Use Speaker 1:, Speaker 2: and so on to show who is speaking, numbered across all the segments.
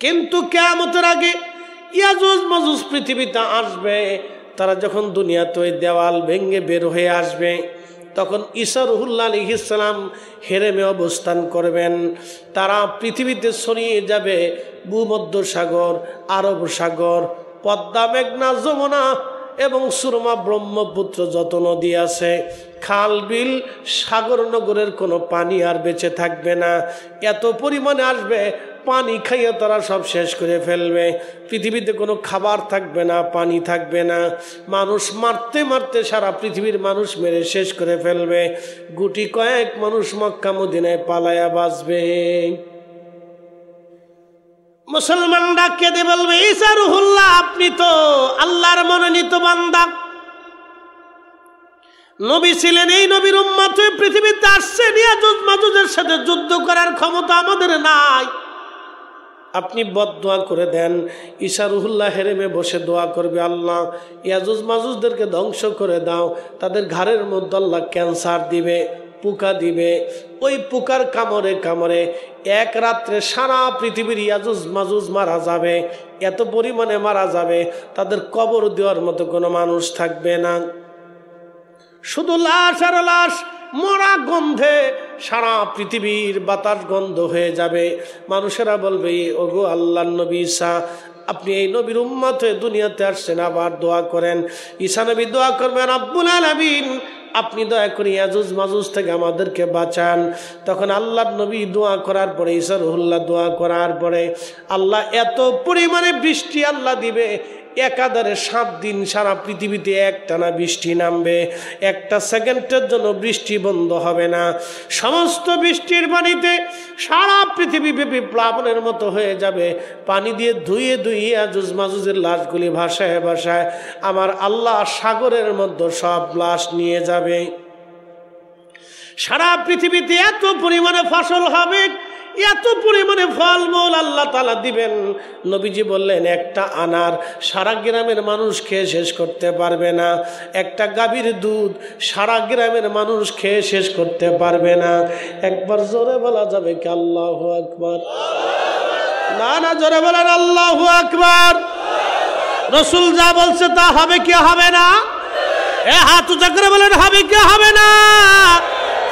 Speaker 1: কিন্তু কিয়ামতের আগে ইয়াজুজ মাজুজ পৃথিবীতে আসবে। তারা যখন দুনিয়াতে ওই দেওয়াল ভেঙে বের হয়ে আসবে, তখন ঈসা রুহুল্লাহ আলাইহিস সালাম হেরেমে অবস্থান করবেন। তারা পৃথিবীতে ছড়িয়ে যাবে ভূমধ্য সাগর, আরব সাগর, পদ্মা, মেঘনা, যমুনা এবং সুরমা, ব্রহ্মপুত্র যত নদী আছে, খাল, বিল, সাগর, নগরের কোনো পানি আর বেঁচে থাকবে না। এত পরিমাণে আসবে, পানি খাইয়ে তারা সব শেষ করে ফেলবে। পৃথিবীতে কোনো খাবার থাকবে না, পানি থাকবে না। মানুষ মারতে মারতে সারা পৃথিবীর মানুষ মেরে শেষ করে ফেলবে। গুটি কয়েক মানুষ মক্কা মদিনায় পালায়া বাঁচবে। মুসলমানরা কেঁদে বলবে, ঈসা রুহুল্লাহ, আপনি তো আল্লাহর মনোনীত বান্দা, নবী ছিলেন, এই নবীর উম্মত হয়ে পৃথিবীতে আসছেন, ইয়াজুজ মাজুজের সাথে যুদ্ধ করার ক্ষমতা আমাদের নাই। আপনি বদদোয়া করে দেন। ঈসা রুহুল্লাহ হেরেমে বসে দোয়া করবে, আল্লাহ ইয়াজুজ মাজুজদেরকে ধ্বংস করে দাও। তাদের ঘাড়ের মধ্যে আল্লাহ ক্যান্সার দিবে, পোকা দিবে। ওই পোকার কামড়ে কামড়ে এক রাত্রে সারা পৃথিবীর ইয়াজুজ মাজুজ মারা যাবে। এত পরিমাণে মারা যাবে, তাদের কবর দেওয়ার মতো কোনো মানুষ থাকবে না। শুধু লাশ আর লাশ, মরা গন্ধে সারা পৃথিবীর বাতাস গন্ধ হয়ে যাবে। মানুষেরা বলবে, ওগো আল্লাহর নবী ঈসা, আপনি এই নবীর উম্মত হয়ে দুনিয়াতে আসছেন, আবার দোয়া করেন। ঈসা নবী দোয়া করবেন, রব্বুল আলামিন, আপনি দয়া করে ইয়াজুজ মাজুজ থেকে আমাদেরকে বাঁচান। তখন আল্লাহর নবী দোয়া করার পরে, ঈসা রুহুল্লাহ দোয়া করার পরে আল্লাহ এত পরিমাণে বৃষ্টি আল্লাহ দিবে, একাধারে 7 দিন সারা পৃথিবীতে একটানা বৃষ্টি নামবে। একটা সেকেন্ডের জন্য বৃষ্টি বন্ধ হবে না। সমস্ত বৃষ্টির পানিতে সারা পৃথিবী ব্যাপী প্লাবনের মতো হয়ে যাবে। পানি দিয়ে ধুয়ে ধুয়ে ইয়াজুজ মাজুজের লাশগুলি ভাসায় ভাসায় আমার আল্লাহ সাগরের মধ্যে সব লাশ নিয়ে যাবে। সারা পৃথিবীতে এত পরিমাণে ফসল হবে, এত পরিমাণে ফলমূল আল্লাহ তাআলা দিবেন। নবীজি বললেন, একটা আনার সারা গ্রামের মানুষ খেয়ে শেষ করতে পারবে না। একটা গাভীর দুধ সারা গ্রামের মানুষ খেয়ে শেষ করতে পারবে না। একবার জোরে বলা যাবে কি আল্লাহু আকবার? না না, জোরে বলেন আল্লাহু আকবার। রাসূল যা বলছে তা হবে কি হবে না? হাত উঁচা করে বলেন, হবে কি হবে না?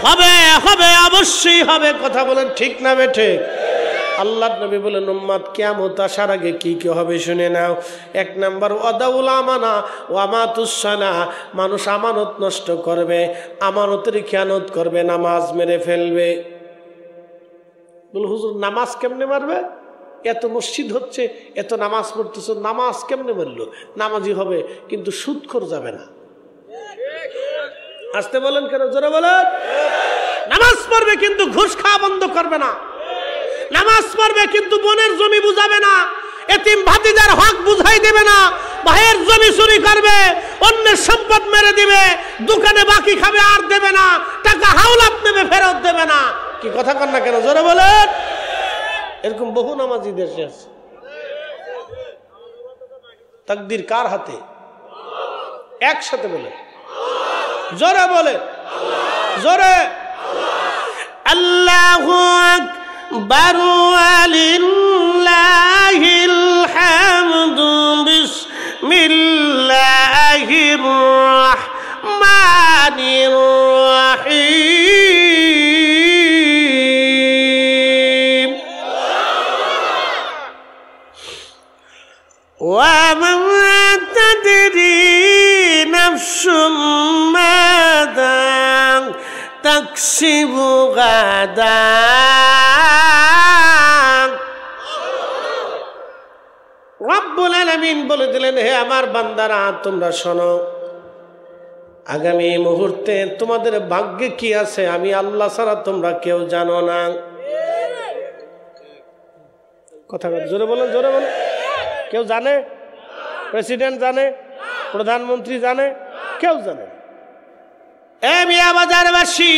Speaker 1: হবে, হবে, অবশ্যই হবে। কথা বলেন ঠিক না বেঠে? আল্লাহর নবী বলেন, উম্মত কিয়ামত আসার আগে কি কি হবে শুনে নাও। 1 নাম্বার, ওয়াদাউল আমানা ওয়া মাতুস সালাহ, মানুষ আমানত নষ্ট করবে, আমানতের খেয়ানত করবে, নামাজ মেরে ফেলবে। বল হুজুর, নামাজ কেমনে মারবে? এত মসজিদ হচ্ছে, এত নামাজ পড়তেছে, নামাজ কেমনে মারলো? নামাজি হবে কিন্তু সুদখোর যাবে না। আসতে বলেন কেন? জোরে বলেন। নামাজ পড়বে কিন্তু ঘুষ খাওয়া বন্ধ করবে না। নামাজ পড়বে কিন্তু বোনের জমি বুঝাবে না, এতিম ভাতিজার হক বুঝাই দেবে না, ভাইয়ের জমি চুরি করবে, অন্যের সম্পদ মেরে দিবে, দোকানে বাকি খাবে আর দেবে না, টাকা হাওলাত নেবে ফেরত দেবে না। কি কথা কন না কেন? জোরে বলেন। এরকম বহু নামাজি দেশে আছে। তাকদীর কার হাতে? একসাথে বলে, জোরে বলে, জোরে। আল্লাহু আকবার ওয়ালিল্লাহিল হামদু বিসমিল্লাহির রাহমানির রাহিম। ওয়া মা তাদরি নাফসুম মাযা তাকসিবু গাদা। রব্বুল আলামিন বলে দিলেন, হে আমার বান্দারা, তোমরা শোনো, আগামী মুহূর্তে তোমাদের ভাগ্যে কি আছে আমি আল্লাহ ছাড়া তোমরা কেউ জানো না। কথা জোরে বলেন, জোরে বলেন। কেউ জানে? প্রেসিডেন্ট জানে? প্রধানমন্ত্রী জানে? কেউ জানে? এ মিয়া বাজারবাসী,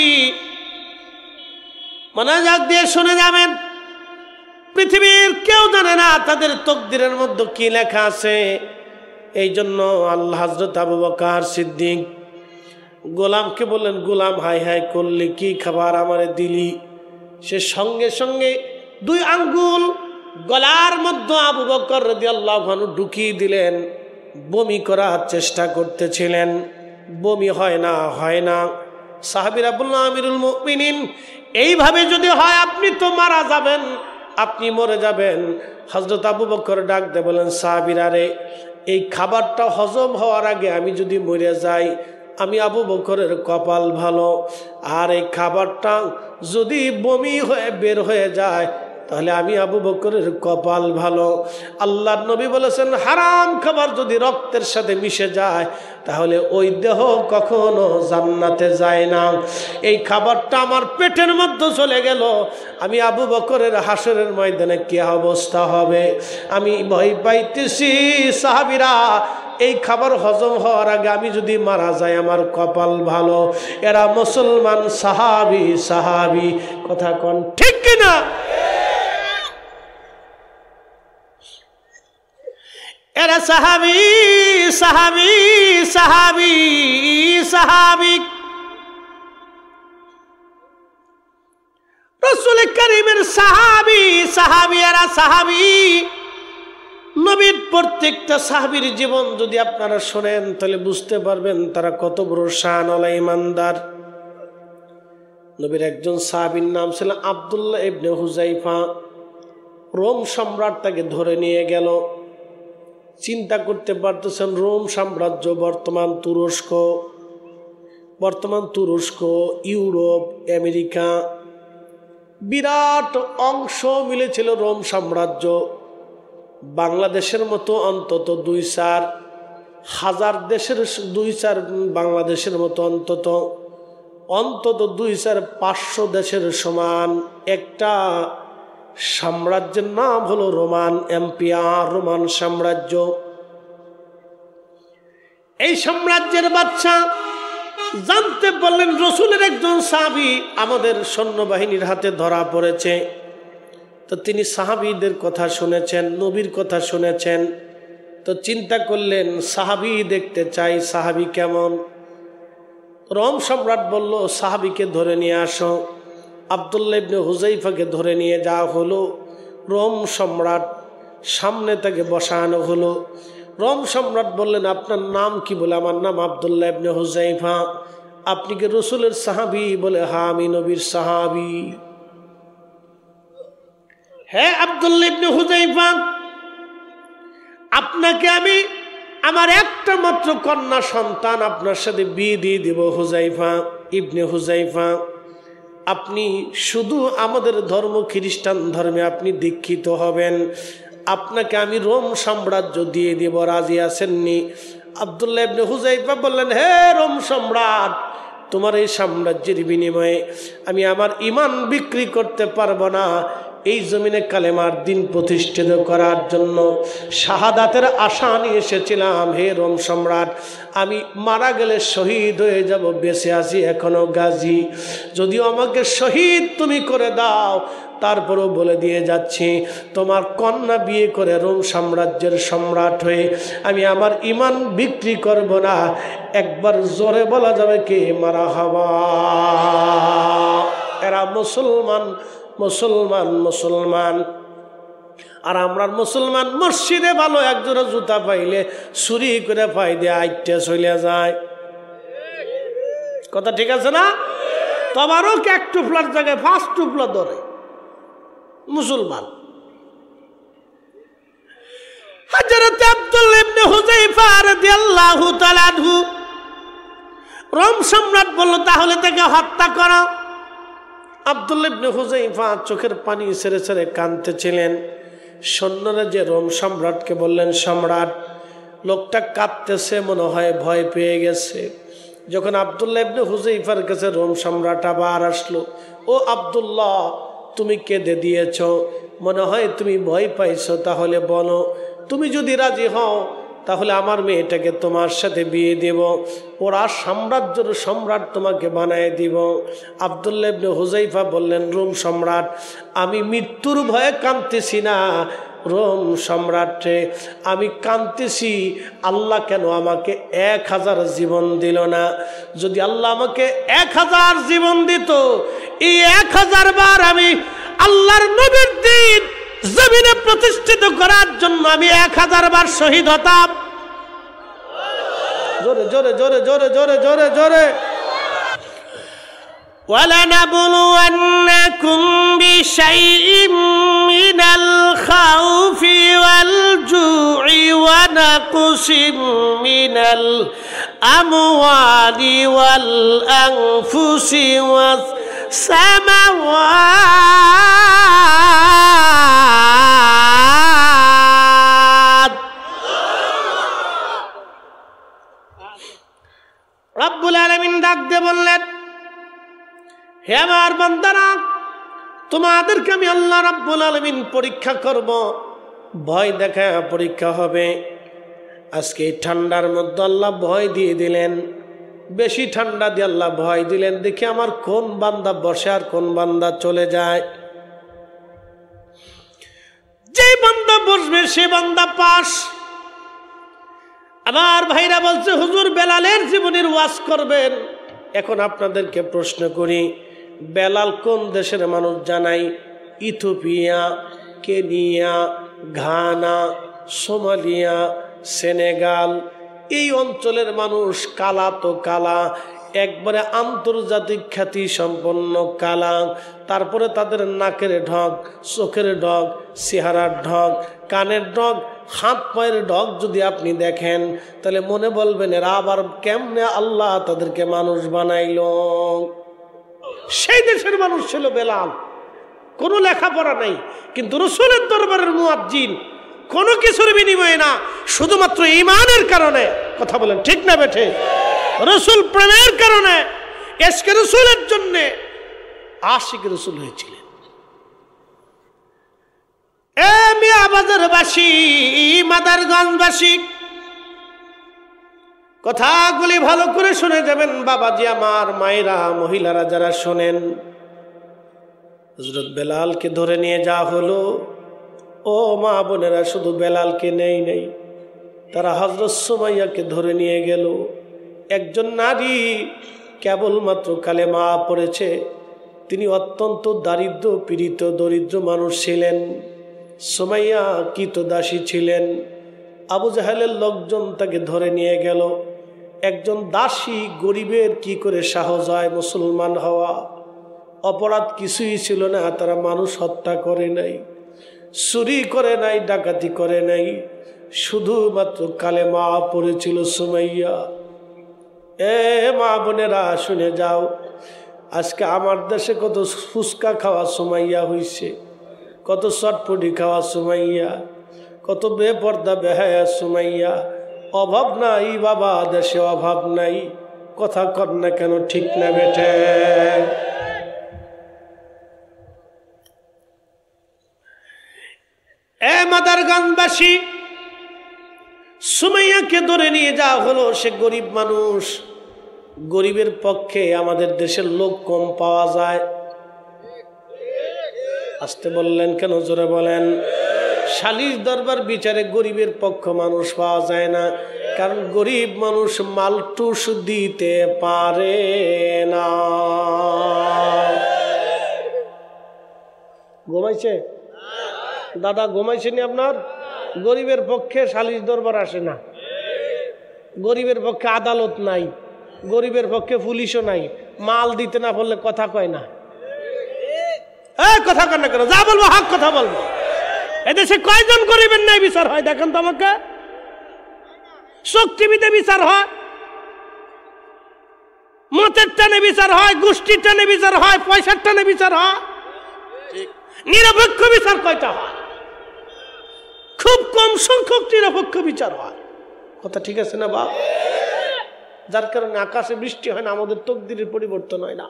Speaker 1: মনোযোগ দিয়ে শুনে যাবেন। পৃথিবীর কেউ জানে না তাদের তকদিরের মধ্যে কি লেখা আছে। এই জন্য আল্লাহ হযরত আবু বকর সিদ্দিক গোলামকে বললেন, গোলাম, হাই হাই করলি, কি খাবার আমারে দিলি? সে সঙ্গে সঙ্গে 2 আঙ্গুল গলার মধ্যে আবু বকর রাদিয়াল্লাহু আনহু ঢুকিয়ে দিলেন। বমি করার চেষ্টা করতেছিলেন, বমি হয় না। সাহাবীরা বললেন, আমিরুল মুমিনিন, এইভাবে যদি হয় আপনি তো মারা যাবেন, আপনি মরে যাবেন। হযরত আবু বকর ডাক দিয়ে বলেন, সাহাবীরা রে, এই খাবারটা হজম হওয়ার আগে আমি যদি মরে যাই, আমি আবু বকরের কপাল ভালো। আর এই খাবারটা যদি বমি হয়ে বের হয়ে যায়, তাহলে আমি আবু বকরের কপাল ভালো। আল্লাহর নবী বলেছেন, হারাম খাবার যদি রক্তের সাথে মিশে যায়, তাহলে ওই দেহ কখনো জান্নাতে যায় না। এই খাবারটা আমার পেটের মধ্যে চলে গেল, আমি আবু বকরের হাসরের ময়দানে কি অবস্থা হবে, আমি ভয় পাইতেছি। সাহাবীরা, এই খাবার হজম হওয়ার আগে আমি যদি মারা যাই, আমার কপাল ভালো। এরা মুসলমান সাহাবী, কথা কোন ঠিক কিনা? এরা সাহাবী। রাসূল কারীমের সাহাবী, এরা সাহাবী। নবীর প্রত্যেকটা সাহাবীর জীবন যদি আপনারা শোনেন, তাহলে বুঝতে পারবেন তারা কত বড় শানওয়ালা ঈমানদার। নবীর একজন সাহাবীর নাম ছিল আব্দুল্লাহ ইবনে হুযাইফা। রোম সম্রাট তাকে ধরে নিয়ে গেল। চিন্তা করতে পারতেছেন, রোম সাম্রাজ্য বর্তমান তুরস্ক, ইউরোপ, আমেরিকা, বিরাট অংশ মিলেছিল রোম সাম্রাজ্য। বাংলাদেশের মতো অন্তত 2-4 হাজার দেশের, 2-4 বাংলাদেশের মতো অন্তত 2-4-500 দেশের সমান একটা সাম্রাজ্যের নাম হলো রোমান এম্পায়ার, রোমান সাম্রাজ্য। এই সাম্রাজ্যের বাদশা জানতে পারলেন রাসূলের একজন সাহাবী আমাদের সৈন্যবাহিনীর হাতে ধরা পড়েছে। তো তিনি সাহাবীদের কথা শুনেছেন, নবীর কথা শুনেছেন। তো চিন্তা করলেন, সাহাবী দেখতে চাই, সাহাবী কেমন। রোম সম্রাট বলল, সাহাবীকে ধরে নিয়ে আসো। আব্দুল্লাহ ইবনে হুযাইফাকে ধরে নিয়ে যাওয়া হলো। রোম সম্রাট সামনে তাকে বসানো হলো। রোম সম্রাট বললেন, আপনার নাম কি? বলে, আমার নাম আব্দুল্লাহ ইবনে হুযাইফা। আপনি কি রাসূলের সাহাবী? বলে, হ্যাঁ, আমি নবীর সাহাবী। হ্যাঁ আব্দুল্লাহ ইবনে হুযাইফা, আপনাকে আমি আমার একটা মাত্র কন্যা সন্তান আপনার সাথে বিয়ে দিয়ে দেব। হুযাইফা ইবনে হুযাইফা, আপনি শুধু আমাদের ধর্ম খ্রিস্টান ধর্মে আপনি দীক্ষিত হবেন, আপনাকে আমি রোম সাম্রাজ্য দিয়ে দেব, রাজি আছেননি? আব্দুল্লাহ ইবনে হুযাইফা বললেন, হে রোম সম্রাট, তোমার এই সাম্রাজ্যের বিনিময়ে আমি আমার ঈমান বিক্রি করতে পারবো না। এই জমিনে কালেমার দিন প্রতিষ্ঠিত করার জন্য শাহাদাতের আশা নিয়ে এসেছিলাম। হে রোম সম্রাট, আমি মারা গেলে শহীদ হয়ে যাব, বেঁচে আছি এখনো গাজী। যদিও আমাকে শহীদ তুমি করে দাও, তারপরেও বলে দিয়ে যাচ্ছি, তোমার কন্যা বিয়ে করে রোম সাম্রাজ্যের সম্রাট হয়ে আমি আমার ঈমান বিক্রি করব না। একবার জোরে বলা যাবে কি মারহাবা? এরা মুসলমান। আর আমরা মুসলমান মসজিদে ভালো একজোড়া জুতা পাইলে চুরি করে পাই দিয়ে আইটে চলে যায়। কথা ঠিক আছে না? তোমারও এক টুপলার জায়গায় 5 টুপলা ধরে মুসলমান। হযরত আব্দুল্লাহ ইবনে হুযাইফা রাদিয়াল্লাহু তাআলা আনহু, রোম সম্রাট বলল, তাহলে তাকে হত্যা করো। আব্দুল্লাহ ইবনে হুযাইফা চোখের পানি ছেড়ে ছেড়ে কাঁদতেছিলেন। সৈন্যরা যে রোম সম্রাটকে বললেন, সম্রাট, লোকটা কাঁদতেছে, মনে হয় ভয় পেয়ে গেছে। যখন আব্দুল্লাহ ইবনে হুযাইফার কাছে রোম সম্রাট আবার আসলো, ও আব্দুল্লাহ, তুমি কেঁদে দিয়েছ, মনে হয় তুমি ভয় পাইছো, তাহলে বলো, তুমি যদি রাজি হও তাহলে আমার মেয়েটাকে তোমার সাথে বিয়ে দেব, ওরা সাম্রাজ্যের সম্রাট তোমাকে বানায় দিব। আব্দুল্লাহ ইবনে হুযাইফা বললেন, রোম সম্রাট, আমি মৃত্যুর ভয়ে কাঁদতেছি না, রোম সম্রাটে আমি কাঁদতেছি, আল্লাহ কেন আমাকে 1000 জীবন দিল না? যদি আল্লাহ আমাকে 1000 জীবন দিত, এই 1000 বার আমি আল্লাহর নবীর দিন জমিনে প্রতিষ্ঠিত করার জন্য আমি 1000 বার শহীদ হতাম। জোরে জোরে জোরে জোরে জোরে জোরে জোরে। وَلَنَبْلُوَنَّكُمْ بِشَيْءٍ مِّنَ الْخَوْفِ وَالْجُوعِ وَنَقْصٍ مِّنَ الْأَمْوَالِ وَالْأَنفُسِ وَالثَّمَرَاتِ। রব্বুল আলামিন ডাক দিয়ে বললেন, হে আমার বান্দারা, তোমাদেরকে আমি আল্লাহ রাব্বুল আলামিন পরীক্ষা করব, ভয় দেখা পরীক্ষা হবে। আজকে এই ঠান্ডার মধ্যে আল্লাহ ভয় দিয়ে দিলেন, বেশি ঠান্ডা দিয়ে আল্লাহ ভয় দিলেন, দেখি আমার কোন বান্দা বসে আর কোন বান্দা চলে যায়। যে বান্দা বসবে সে বান্দা পাস। আমার ভাইরা বলছে, হুজুর বেলালের জীবনের ওয়াজ করবেন। এখন আপনাদেরকে প্রশ্ন করি, বেলাল কোন দেশের মানুষ জানাই? Ethiopia, Kenya, Ghana, Somalia, Senegal, এই অঞ্চলের মানুষ। কালা তো কালা, একবারে আন্তর্জাতিক খ্যাতি সম্পন্ন কালা। তারপরে তাদের নাকের ঢক, চোখের ঢক, চেহারার ঢক, কানের ঢক, হাত পায়ের ঢক যদি আপনি দেখেন তাহলে মনে বলবেন এরা আবার কেমনে আল্লাহ তাদেরকে মানুষ বানাইল। সেই দেশের মানুষ ছিল বেলাল। কোনো লেখাপড়া নাই, কিন্তু রসুলের দরবারের মুয়াজ্জিন, কোনো কিছুর বিনিময়ে না, শুধুমাত্র ঈমানের কারণে। কথা বলেন ঠিক না বেঠে? রসুল প্রেমের কারণে, এশকে রসুলের জন্য আশিক রসুল হয়েছিলেন। এ মিয়া বাজারবাসী, মাদারগঞ্জবাসী, কথাগুলি ভালো করে শুনে যাবেন। বাবাজি আমার, মায়েরা, মহিলারা যারা শোনেন, হযরত বেলালকে ধরে নিয়ে যাওয়া হলো। ও মা বোনেরা, শুধু বেলালকে নেই, তারা হযরত সুমাইয়াকে ধরে নিয়ে গেল। একজন নারী কেবলমাত্র কালেমা পড়েছে, তিনি অত্যন্ত দারিদ্র পীড়িত দরিদ্র মানুষ ছিলেন। সুমাইয়া কৃতদাসী ছিলেন। আবু জাহেলের লোকজন তাকে ধরে নিয়ে গেল। একজন দাসী গরিবের কি করে সাহস হয় মুসলমান হওয়া? অপরাধ কিছুই ছিল না, তারা মানুষ হত্যা করে নাই, চুরি করে নাই, ডাকাতি করে নাই, শুধুমাত্র কালেমা পড়েছিল সুমাইয়া। এ মা বোনেরা শুনে যাও, আজকে আমার দেশে কত ফুচকা খাওয়া সুমাইয়া হইছে, কত চটপটি খাওয়া সুমাইয়া, কত বেপর্দা বেহায়া সুমাইয়া। অভাব নাই বাবা, দেশে অভাব নাই। কথা কর না কেন, ঠিক না বেঠে? এ মাদারগঞ্জবাসী, সুমাইয়াকে ধরে নিয়ে যাওয়া হলো। সে গরিব মানুষ, গরিবের পক্ষে আমাদের দেশের লোক কম পাওয়া যায়। আসতে বললেন কেন? জোরে বলেন। সালিশ দরবার বিচারে গরিবের পক্ষ মানুষ পাওয়া যায় না, কারণ গরিব মানুষ মালটুস দিতে পারে না। ঘুমাইছে দাদা? ঘুমাইছেনি আপনার? গরিবের পক্ষে সালিশ দরবার আসে না, গরিবের পক্ষে আদালত নাই, গরিবের পক্ষে পুলিশও নাই। মাল দিতে না বললে কথা কয় না। কথা কয় না কেন? যা বলবো হক কথা বলবো। এদেশে কয়জন গরিবের ন্যায় বিচার হয় দেখেন তো আমাকে? চোখ টিভিতে বিচার হয়, মতের টানে বিচার হয়, গোষ্ঠীর টানে বিচার হয়, পয়সার টানে বিচার হয়। নিরপেক্ষ বিচার কয়টা হয়? খুব কম সংখ্যক নিরপেক্ষ বিচার হয়। কথা ঠিক আছে না বাপ? যার কারণে আকাশে বৃষ্টি হয় না, আমাদের তকদিরের পরিবর্তন হয় না।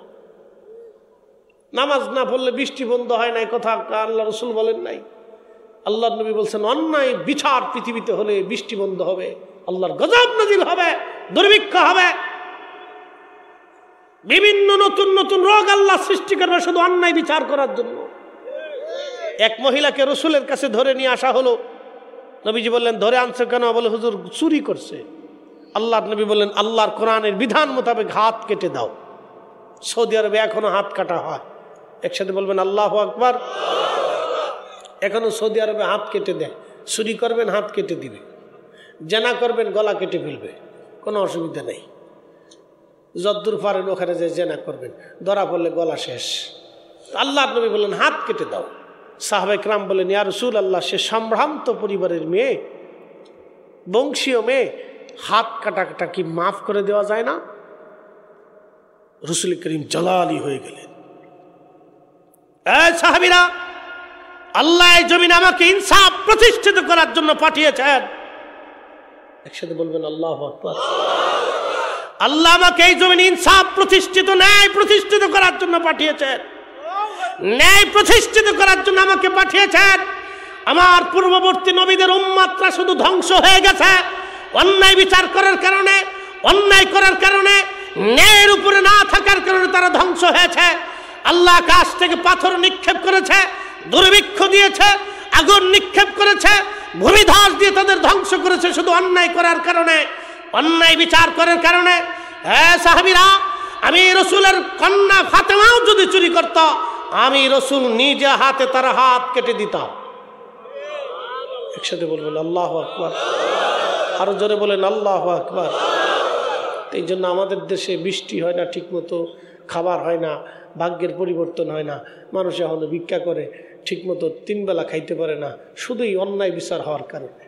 Speaker 1: নামাজ না পড়লে বৃষ্টি বন্ধ হয় না, কথা আল্লাহ রসুল বলেন নাই? আল্লাহ নবী বলছেন অন্যায় বিচার পৃথিবীতে হলে বৃষ্টি বন্ধ হবে, আল্লাহর গজব নাজিল হবে, দুর্ভিক্ষ হবে, বিভিন্ন নতুন নতুন রোগ আল্লাহ সৃষ্টি করবে শুধু অন্যায় বিচার করার জন্য। এক মহিলাকে রসুলের কাছে ধরে নিয়ে আসা হলো। নবীজি বললেন ধরে আনছে কেন? বলে হুজুর চুরি করছে। আল্লাহর নবী বললেন আল্লাহর কোরআনের বিধান মোতাবেক হাত কেটে দাও। সৌদি আরবে এখনো হাত কাটা হয়। একসাথে বলবেন আল্লাহু আকবার। এখনো সৌদি আরবে হাত কেটে দেয়, চুরি করবেন হাত কেটে দিবে, জেনা করবেন গলা কেটে ফেলবে, কোনো অসুবিধা নেই। যদ্দূর পারেন ওখানে যে জেনা করবেন, ধরা পড়লে গলা শেষ। আল্লাহর নবী বললেন হাত কেটে দাও। সাহাবায়ে কেরাম বলেন ইয়া রাসূলুল্লাহ, সে সম্ভ্রান্ত পরিবারের মেয়ে, বংশীয় মেয়ে, হাত কাটাটা কি মাফ করে দেওয়া যায় না? রাসূল করিম জালালি হয়ে গেলেন। এই সাহাবীরা, আল্লাহ এই জমিনে আমাকে ইনসাফ প্রতিষ্ঠিত করার জন্য পাঠিয়েছেন। একসাথে বলবেন আল্লাহু আকবার। আল্লাহ আমাকে এই জমিনে ইনসাফ প্রতিষ্ঠিত, ন্যায় প্রতিষ্ঠিত করার জন্য পাঠিয়েছেন। ন্যায় প্রতিষ্ঠিত করার জন্য আমাকে পাঠিয়েছেন। আমার পূর্ববর্তী নবীদের উম্মতরা শুধু ধ্বংস হয়ে গেছে অন্যায় বিচার করার কারণে, অন্যায় করার কারণে, ন্যায়ের উপরে না থাকার কারণে তারা ধ্বংস হয়েছে। আল্লাহ আকাশ থেকে পাথর নিক্ষেপ করেছে, দুর্ভিক্ষ দিয়েছে, আগুন নিক্ষেপ করেছে, ভূমিধস দিয়ে তাদের ধ্বংস করেছে শুধু অন্যায় করার কারণে, অন্যায় বিচার করার কারণে। হ্যাঁ সাহাবীরা, আমি রাসূলের কন্যা ফাতেমাও যদি চুরি করত, আমি রাসূল নিজে হাতে তার হাত কেটে দিতাম। একসাথে বলবেন আল্লাহু আকবার। আরো জোরে বলেন আল্লাহু আকবার। এই জন্য আমাদের দেশে বৃষ্টি হয় না ঠিক মতো, খাবার হয় না, ভাগ্যের পরিবর্তন হয় না, মানুষ এখন ভিক্ষা করে, ঠিক মতো 3 বেলা খাইতে পারে না, শুধুই অন্যায় বিচার হওয়ার কারণে।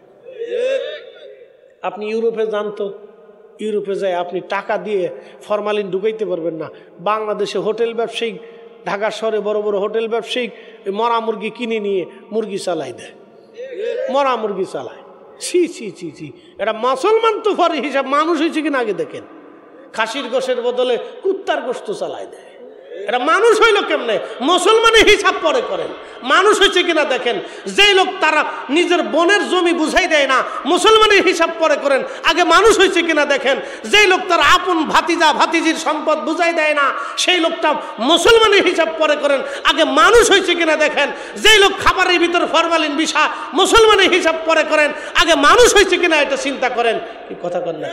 Speaker 1: আপনি ইউরোপে যান তো, ইউরোপে যায় আপনি টাকা দিয়ে ফরমালিন ঢুকাইতে পারবেন না। বাংলাদেশে হোটেল ব্যবসায়ী, ঢাকা শহরে বড় বড় হোটেল ব্যবসায়ী মরা মুরগি কিনে নিয়ে মুরগি চালাই দেয়, মরা মুরগি চালায়। ছি ছি ছি ছি, এটা মুসলমান তো ফরি হিসাব মানুষ হয়েছে কিনা আগে দেখেন। খাসির গোশের বদলে কুত্তার গোশত চালাই দেয়। এটা মানুষ হইল কেমনে? মুসলমানের হিসাব পরে করেন, মানুষ হয়েছে কিনা দেখেন। যেই লোক তারা নিজের বোনের জমি বুঝাই দেয় না, মুসলমানের হিসাব পরে করেন, আগে মানুষ হয়েছে কিনা দেখেন। যেই লোক তার আপন ভাতিজা ভাতিজির সম্পদ বুঝাই দেয় না, সেই লোকটা মুসলমানের হিসাব পরে করেন, আগে মানুষ হয়েছে কিনা দেখেন। যেই লোক খাবারের ভিতর ফরমালিন বিষা, মুসলমানের হিসাব পরে করেন, আগে মানুষ হয়েছে কিনা এটা চিন্তা করেন। কি কথা কন না?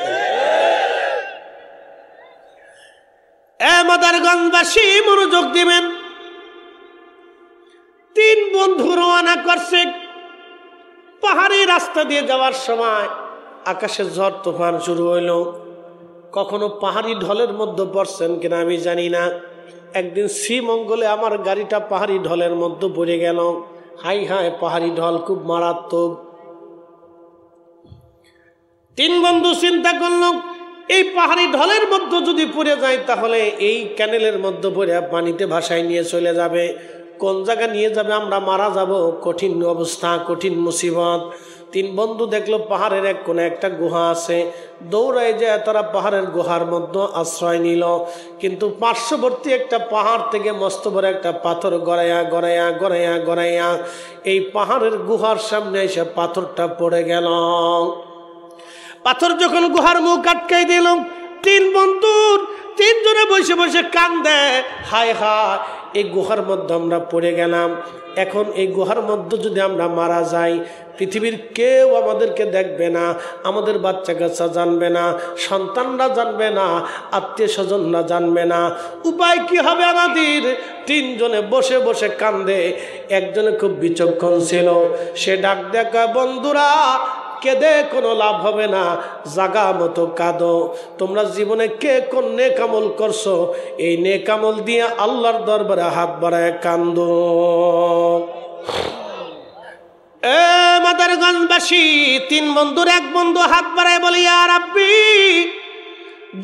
Speaker 1: মাদারগঞ্জবাসী মনোযোগ দিবেন। 3 বন্ধু রওনা করছে। পাহাড়ি রাস্তা দিয়ে যাওয়ার সময় আকাশে ঝড় তুফান শুরু হইল। কখনো পাহাড়ি ঢলের মধ্যে পড়ছেন কিনা আমি জানি না। একদিন শ্রীমঙ্গলে আমার গাড়িটা পাহাড়ি ঢলের মধ্যে পড়ে গেল। হাই হাই, পাহাড়ি ঢল খুব মারাত্মক। 3 বন্ধু চিন্তা করল, এই পাহাড়ি ঢলের মধ্যে যদি পড়ে যায় তাহলে এই ক্যানেলের মধ্যে পড়ে পানিতে ভাসায় নিয়ে চলে যাবে। কোন জায়গা নিয়ে যাবে? আমরা মারা যাব। কঠিন অবস্থা, কঠিন মুসিবত। 3 বন্ধু দেখলো পাহাড়ের এক কোণে একটা গুহা আছে। দৌড়ায় যায় তারা পাহাড়ের গুহার মধ্যে আশ্রয় নিল। কিন্তু পার্শ্ববর্তী একটা পাহাড় থেকে মস্ত বড় একটা পাথর গড়াইয়া গড়াইয়া গড়াইয়া গড়াইয়া এই পাহাড়ের গুহার সামনে এসে পাথরটা পড়ে গেল। পাথর যখন গুহার মুখ আটকাই দিল, 3 বন্ধুর 3 জনে বসে বসে কান্দে, হায় হায়, এই গুহার মধ্যে আমরা পড়ে গেলাম। এখন এই গুহার মধ্যে যদি আমরা মারা যাই, পৃথিবীর কেউ আমাদেরকে দেখবে না, আমাদের বাচ্চা কাচ্চা জানবে না, সন্তানরা জানবে না, আত্মীয় স্বজনরা জানবে না। উপায় কি হবে আমাদের? 3 জনে বসে বসে কান্দে। একজনে খুব বিচক্ষণ ছিল, সে ডাক দেখা, বন্ধুরা কেঁদে কোনো লাভ হবে না, জাগা মতো কাঁদো। তোমরা জীবনে কে কোন নেক আমল করছো, এই নেক আমল দিয়ে আল্লাহর দরবারে হাত বাড়ায় কান্দো। মাদারগঞ্জবাসী 3 বন্ধুর এক বন্ধু হাত বাড়ায় বলে, ইয়া রাব্বি,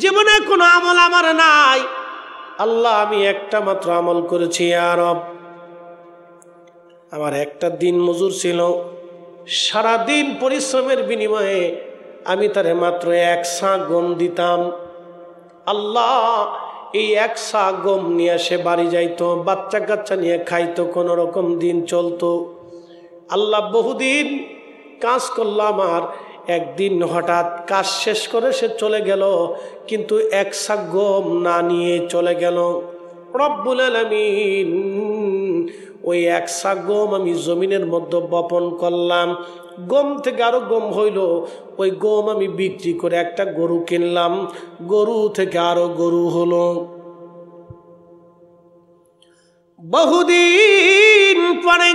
Speaker 1: জীবনে কোনো আমল আমার নাই, আল্লাহ আমি একটা মাত্র আমল করেছি। ইয়া রব, আমার একটা দিন মজুর ছিল, সারাদিন পরিশ্রমের বিনিময়ে আমি তারে মাত্র 1 সা গম দিতাম। আল্লাহ, এই 1 সা গম নিয়ে সে বাড়ি যাইতো, বাচ্চা কাচ্চা নিয়ে খাইতো, কোনো রকম দিন চলতো। আল্লাহ, বহুদিন কাজ করলাম, আর একদিন হঠাৎ কাজ শেষ করে সে চলে গেল, কিন্তু 1 সা গম না নিয়ে চলে গেল। রব্বুল আলামিন, ওই 1 সা গম আমি জমিনের মধ্যে বপন করলাম, গম থেকে আরো গম হইল, ওই গম আমি বিক্রি করে একটা গরু কিনলাম, গরু থেকে আরো গরু হলো। বহুদিন পরে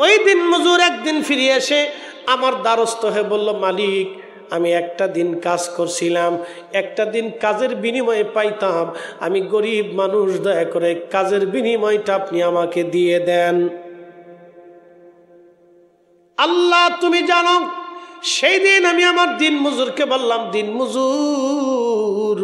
Speaker 1: ওই দিন মজুর একদিন ফিরে এসে আমার দ্বারস্থ হয়ে বলল, মালিক আমি একটা দিন কাজ করছিলাম, একটা দিন কাজের বিনিময়ে পাইতাম, আমি গরিব মানুষ, দয়া করে কাজের বিনিময়টা আপনি আমাকে দিয়ে দেন। আল্লাহ তুমি জানো, সেই দিন আমি আমার দিন মজুরকে বললাম, দিন মজুর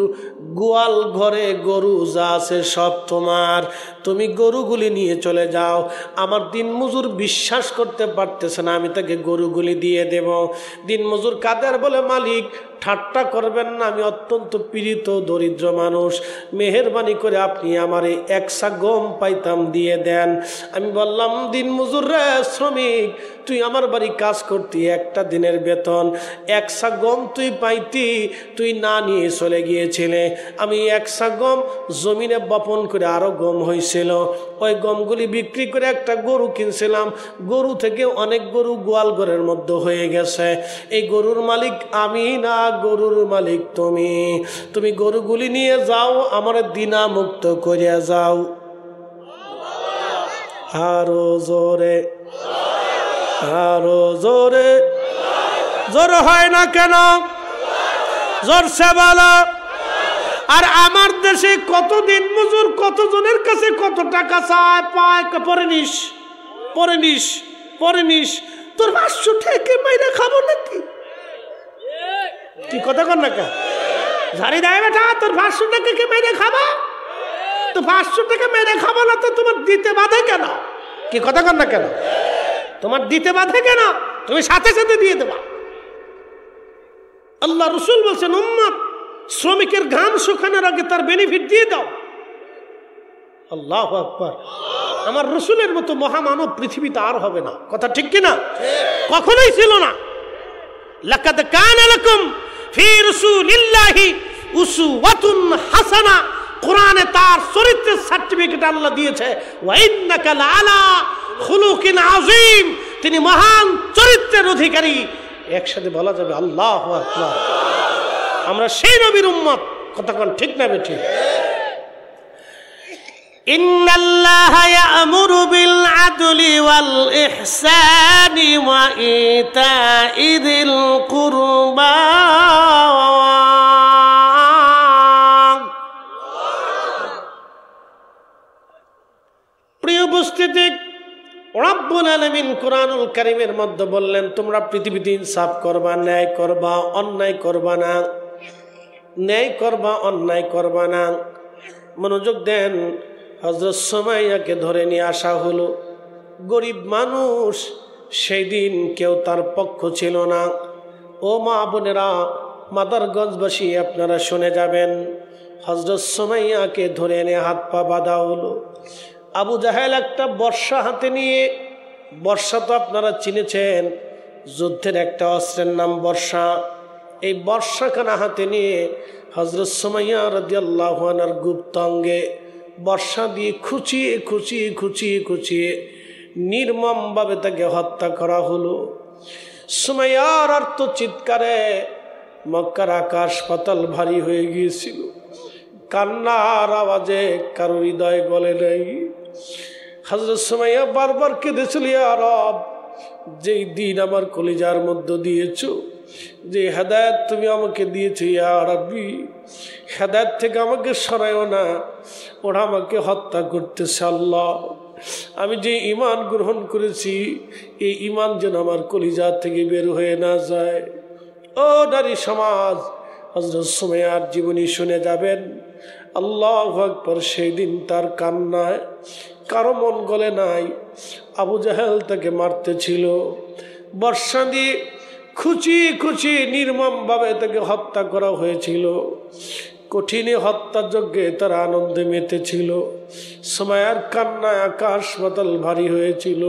Speaker 1: গোয়াল ঘরে গরু যা আছে সব তোমার, তুমি গরুগুলি নিয়ে চলে যাও। আমার দিন মজুর বিশ্বাস করতে পারতেছে না আমি তাকে গরুগুলি দিয়ে দেব। দিন মজুর কাদের বলে, মালিক ঠাট্টা করবেন না, আমি অত্যন্ত পীড়িত দরিদ্র মানুষ, মেহেরবানি করে আপনি আমার এই একশা গম পাইতাম দিয়ে দেন। আমি বললাম, দিন মজুর রে শ্রমিক, তুই আমার বাড়ি কাজ করতি, একটা দিনের বেতন একশা গম তুই পাইতি, তুই না নিয়ে চলে গিয়েছিলে। আমি একশা গম জমিনে বপন করে আরো গম হয়েছিল, ওই গমগুলি বিক্রি করে একটা গরু কিনছিলাম, গরু থেকে অনেক গরু গোয়াল ঘরের মধ্যে হয়ে গেছে। এই গরুর মালিক আমি না, গরুর মালিক তুমি। তুমি গরুগুলি নিয়ে যাও, আমার দিনা মুক্ত করিয়া যাও। আরো জোরে, আরো জোরে। জোর হয় না কেন? জোরসে বলো। আর আমার দেশে কতদিন মজুর কতজনের কাছে কত টাকা চায়, পায়, পরে নিস, পরে নিস, পরে নিস। তোর 500 টাকা মাইরে খাবো নাকি? কি কথা কর না কে ঝাড়ি দেয় বেটা, তোর 500 টাকা কে মাইরে খাবা? তো 500 টাকা মেরে খাবো না তো তোমার দিতে বাধে কেন? কি কথা কর না কেন? তোমার দিতে বাধে কেন? তুমি সাথে সাথে দিয়ে দেবা। আল্লাহ রসুল বলছেন, উম্মত শ্রমিকের ঘাম শুকানোর আগে তার বেনিফিট দিয়ে দাও। আল্লাহু আকবার। আমার রসুলের মতো মহামানব পৃথিবীতে আর হবে না। কথা ঠিক কিনা? কখনোই ছিল না। লাকাদ কানা লাকুম ফি রাসূলিল্লাহি উসওয়াতুন হাসানা। কোরআনে তার চরিত্রের সার্টিফিকেট আল্লাহ দিয়েছে, ওয়া ইন্নাকা লাআলা খুলুকিন আযীম। তিনি মহান চরিত্রের অধিকারী। একসাথে বলা যাবে আল্লাহু আকবার। আমরা সেই নবীর উম্মত। কথা কোন ঠিক না বেঠিক? ইন্নাল্লাহা ইয়া'মুরু বিল আদলি ওয়াল ইহসানি ওয়া ইতা'i যিল কুরবা। প্রিয় উপস্থিতি, রব্বুল আলামিন কোরআনুল কারীমের মধ্যে বললেন, তোমরা পৃথিবীতে ইনসাফ করবা, ন্যায় করবা, অন্যায় করবা না। ন্যায় করবা, অন্যায় করবা না। মনোযোগ দেন। হযরত সুমাইয়াকে ধরে নিয়ে আসা হলো। গরিব মানুষ, সেই দিন কেউ তার পক্ষ ছিল না। ও মা বোনেরা, মাদারগঞ্জবাসী আপনারা শুনে যাবেন। হযরত সুমাইয়াকে ধরে এনে হাত পা বাঁধা হলো। আবু জাহেল একটা বর্শা হাতে নিয়ে, বর্শা তো আপনারা চিনেছেন, যুদ্ধের একটা অস্ত্রের নাম বর্শা। এই বর্শাখানা হাতে নিয়ে হযরত সুমাইয়া রাদিয়াল্লাহু আনহার গুপ্তাঙ্গে বর্শা দিয়ে খুঁচিয়ে খুঁচিয়ে খুঁচিয়ে খুঁচিয়ে নির্মমভাবে তাকে হত্যা করা হলো। সুমাইয়ার আর্ত চিৎকারে মক্কার আকাশ পাতাল ভারী হয়ে গিয়েছিল। কান্নার আওয়াজে কারো হৃদয় গলে নাই। হযরত সুমাইয়া বারবার কেঁদেছিল, ইয়া রব, যেই দিন আমার কলিজার মধ্যে দিয়েছো, যে হেদায়েত তুমি আমাকে দিয়েছো, ইয়া রাব্বি, হেদায়েত থেকে আমাকে সরাইও না, ওরা আমাকে হত্যা করতেছে। আল্লাহ, আমি যে ঈমান গ্রহণ করেছি, এই ঈমান যেন আমার কলিজা থেকে বের হয়ে না যায়। ও নারী সমাজ, হযরত সুমাইয়ার জীবনী শুনে যাবেন। আল্লাহু আকবার। সেই দিন তার কান্নায় কারো মন গলে নাই। আবু জাহেল তাকে মারতেছিল, বর্শা দিয়ে খুঁচিয়ে খুঁচিয়ে নির্মমভাবে তাকে হত্যা করা হয়েছিল। কঠিন হত্যাযজ্ঞে তারা আনন্দে মেতেছিল। সুমাইয়ার কান্নায় আকাশ পাতাল ভারী হয়েছিল।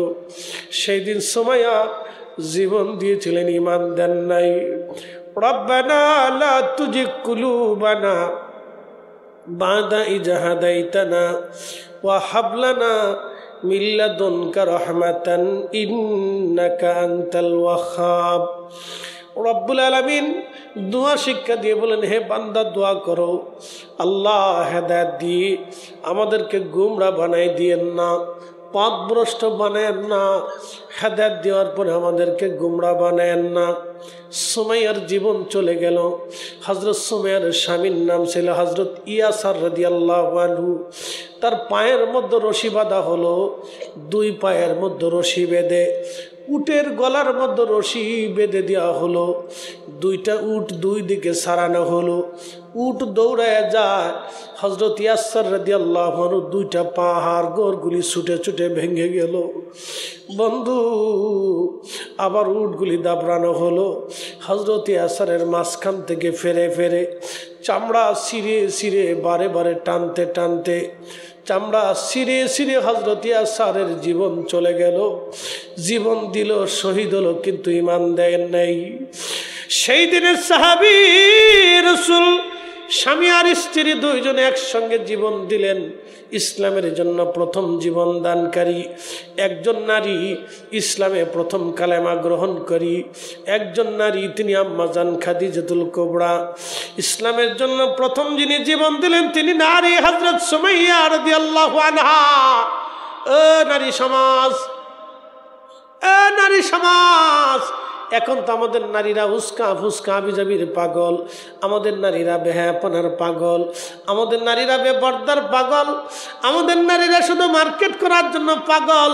Speaker 1: সেই দিন সুমাইয়া জীবন দিয়েছিলেন, ঈমান দেন নাই। রব্বানা লা তুজিগ কুলুবানা বাদা ইয হাদাইতানা ওয়া হাব লানা মিন লাদুনকা রাহমাতান ইন্নাকা আনতাল ওয়াহ্হাব। রব্বুল আলামিন দোয়া শিক্ষা দিয়ে বলেন, হে বান্দা দোয়া করো, আল্লাহ হেদায়েত দিয়ে আমাদেরকে গুমরা বানাই দিয়েন না। পথভ্রষ্ট বানায়েন না, হেদায়েত দেওয়ার পরে আমাদেরকে গুমরাহ বানায়েন না। সুমাইয়ার জীবন চলে গেল। হযরত সুমাইয়ার স্বামীর নাম ছিল হযরত ইয়াসার রাদিয়াল্লাহু আনহু। তার পায়ের মধ্যে রশি বাঁধা হলো, দুই পায়ের মধ্যে রশি বেঁধে উটের গলার মধ্যে রশি বেঁধে দেওয়া হলো, দুইটা উট দুই দিকে সারানো হলো, উট দৌড়ায় যায়। হযরত ইয়াসার রাদিয়াল্লাহু আনহু দুইটা পাহাড় গোরগুলি ছুটে ছুটে ভেঙে গেল। বন্ধু, আবার উটগুলি দাবড়ানো হলো। হযরত ইয়াসারের মাঝখান থেকে ফেরে ফেরে চামড়া ছিঁড়ে ছিঁড়ে বারে বারে টানতে টানতে চামড়া ছিঁড়ে ছিঁড়ে হযরত ইয়াসারের জীবন চলে গেল। জীবন দিল, শহীদ হলো, কিন্তু ঈমান দেয় নাই। সেই দিনের সাহাবী রাসূল স্বামী আর স্ত্রী দুইজনে একসঙ্গে জীবন দিলেন। ইসলামের জন্য প্রথম জীবন দানকারী একজন নারী, ইসলামে প্রথম কালেমা গ্রহণ করি একজন নারী, তিনি আম্মা জান খাদিজাতুল কুবরা। ইসলামের জন্য প্রথম যিনি জীবন দিলেন তিনি নারী হযরত সুমাইয়া রাদিয়াল্লাহু আনহা। নারী সমাজ, নারী সমাজ, এখন তো আমাদের নারীরা উস্কা ফুসকা আবিজাবির পাগল, আমাদের নারীরা বেহায়াপনার পাগল, আমাদের নারীরা বেপর্দার পাগল, আমাদের নারীরা শুধু মার্কেট করার জন্য পাগল,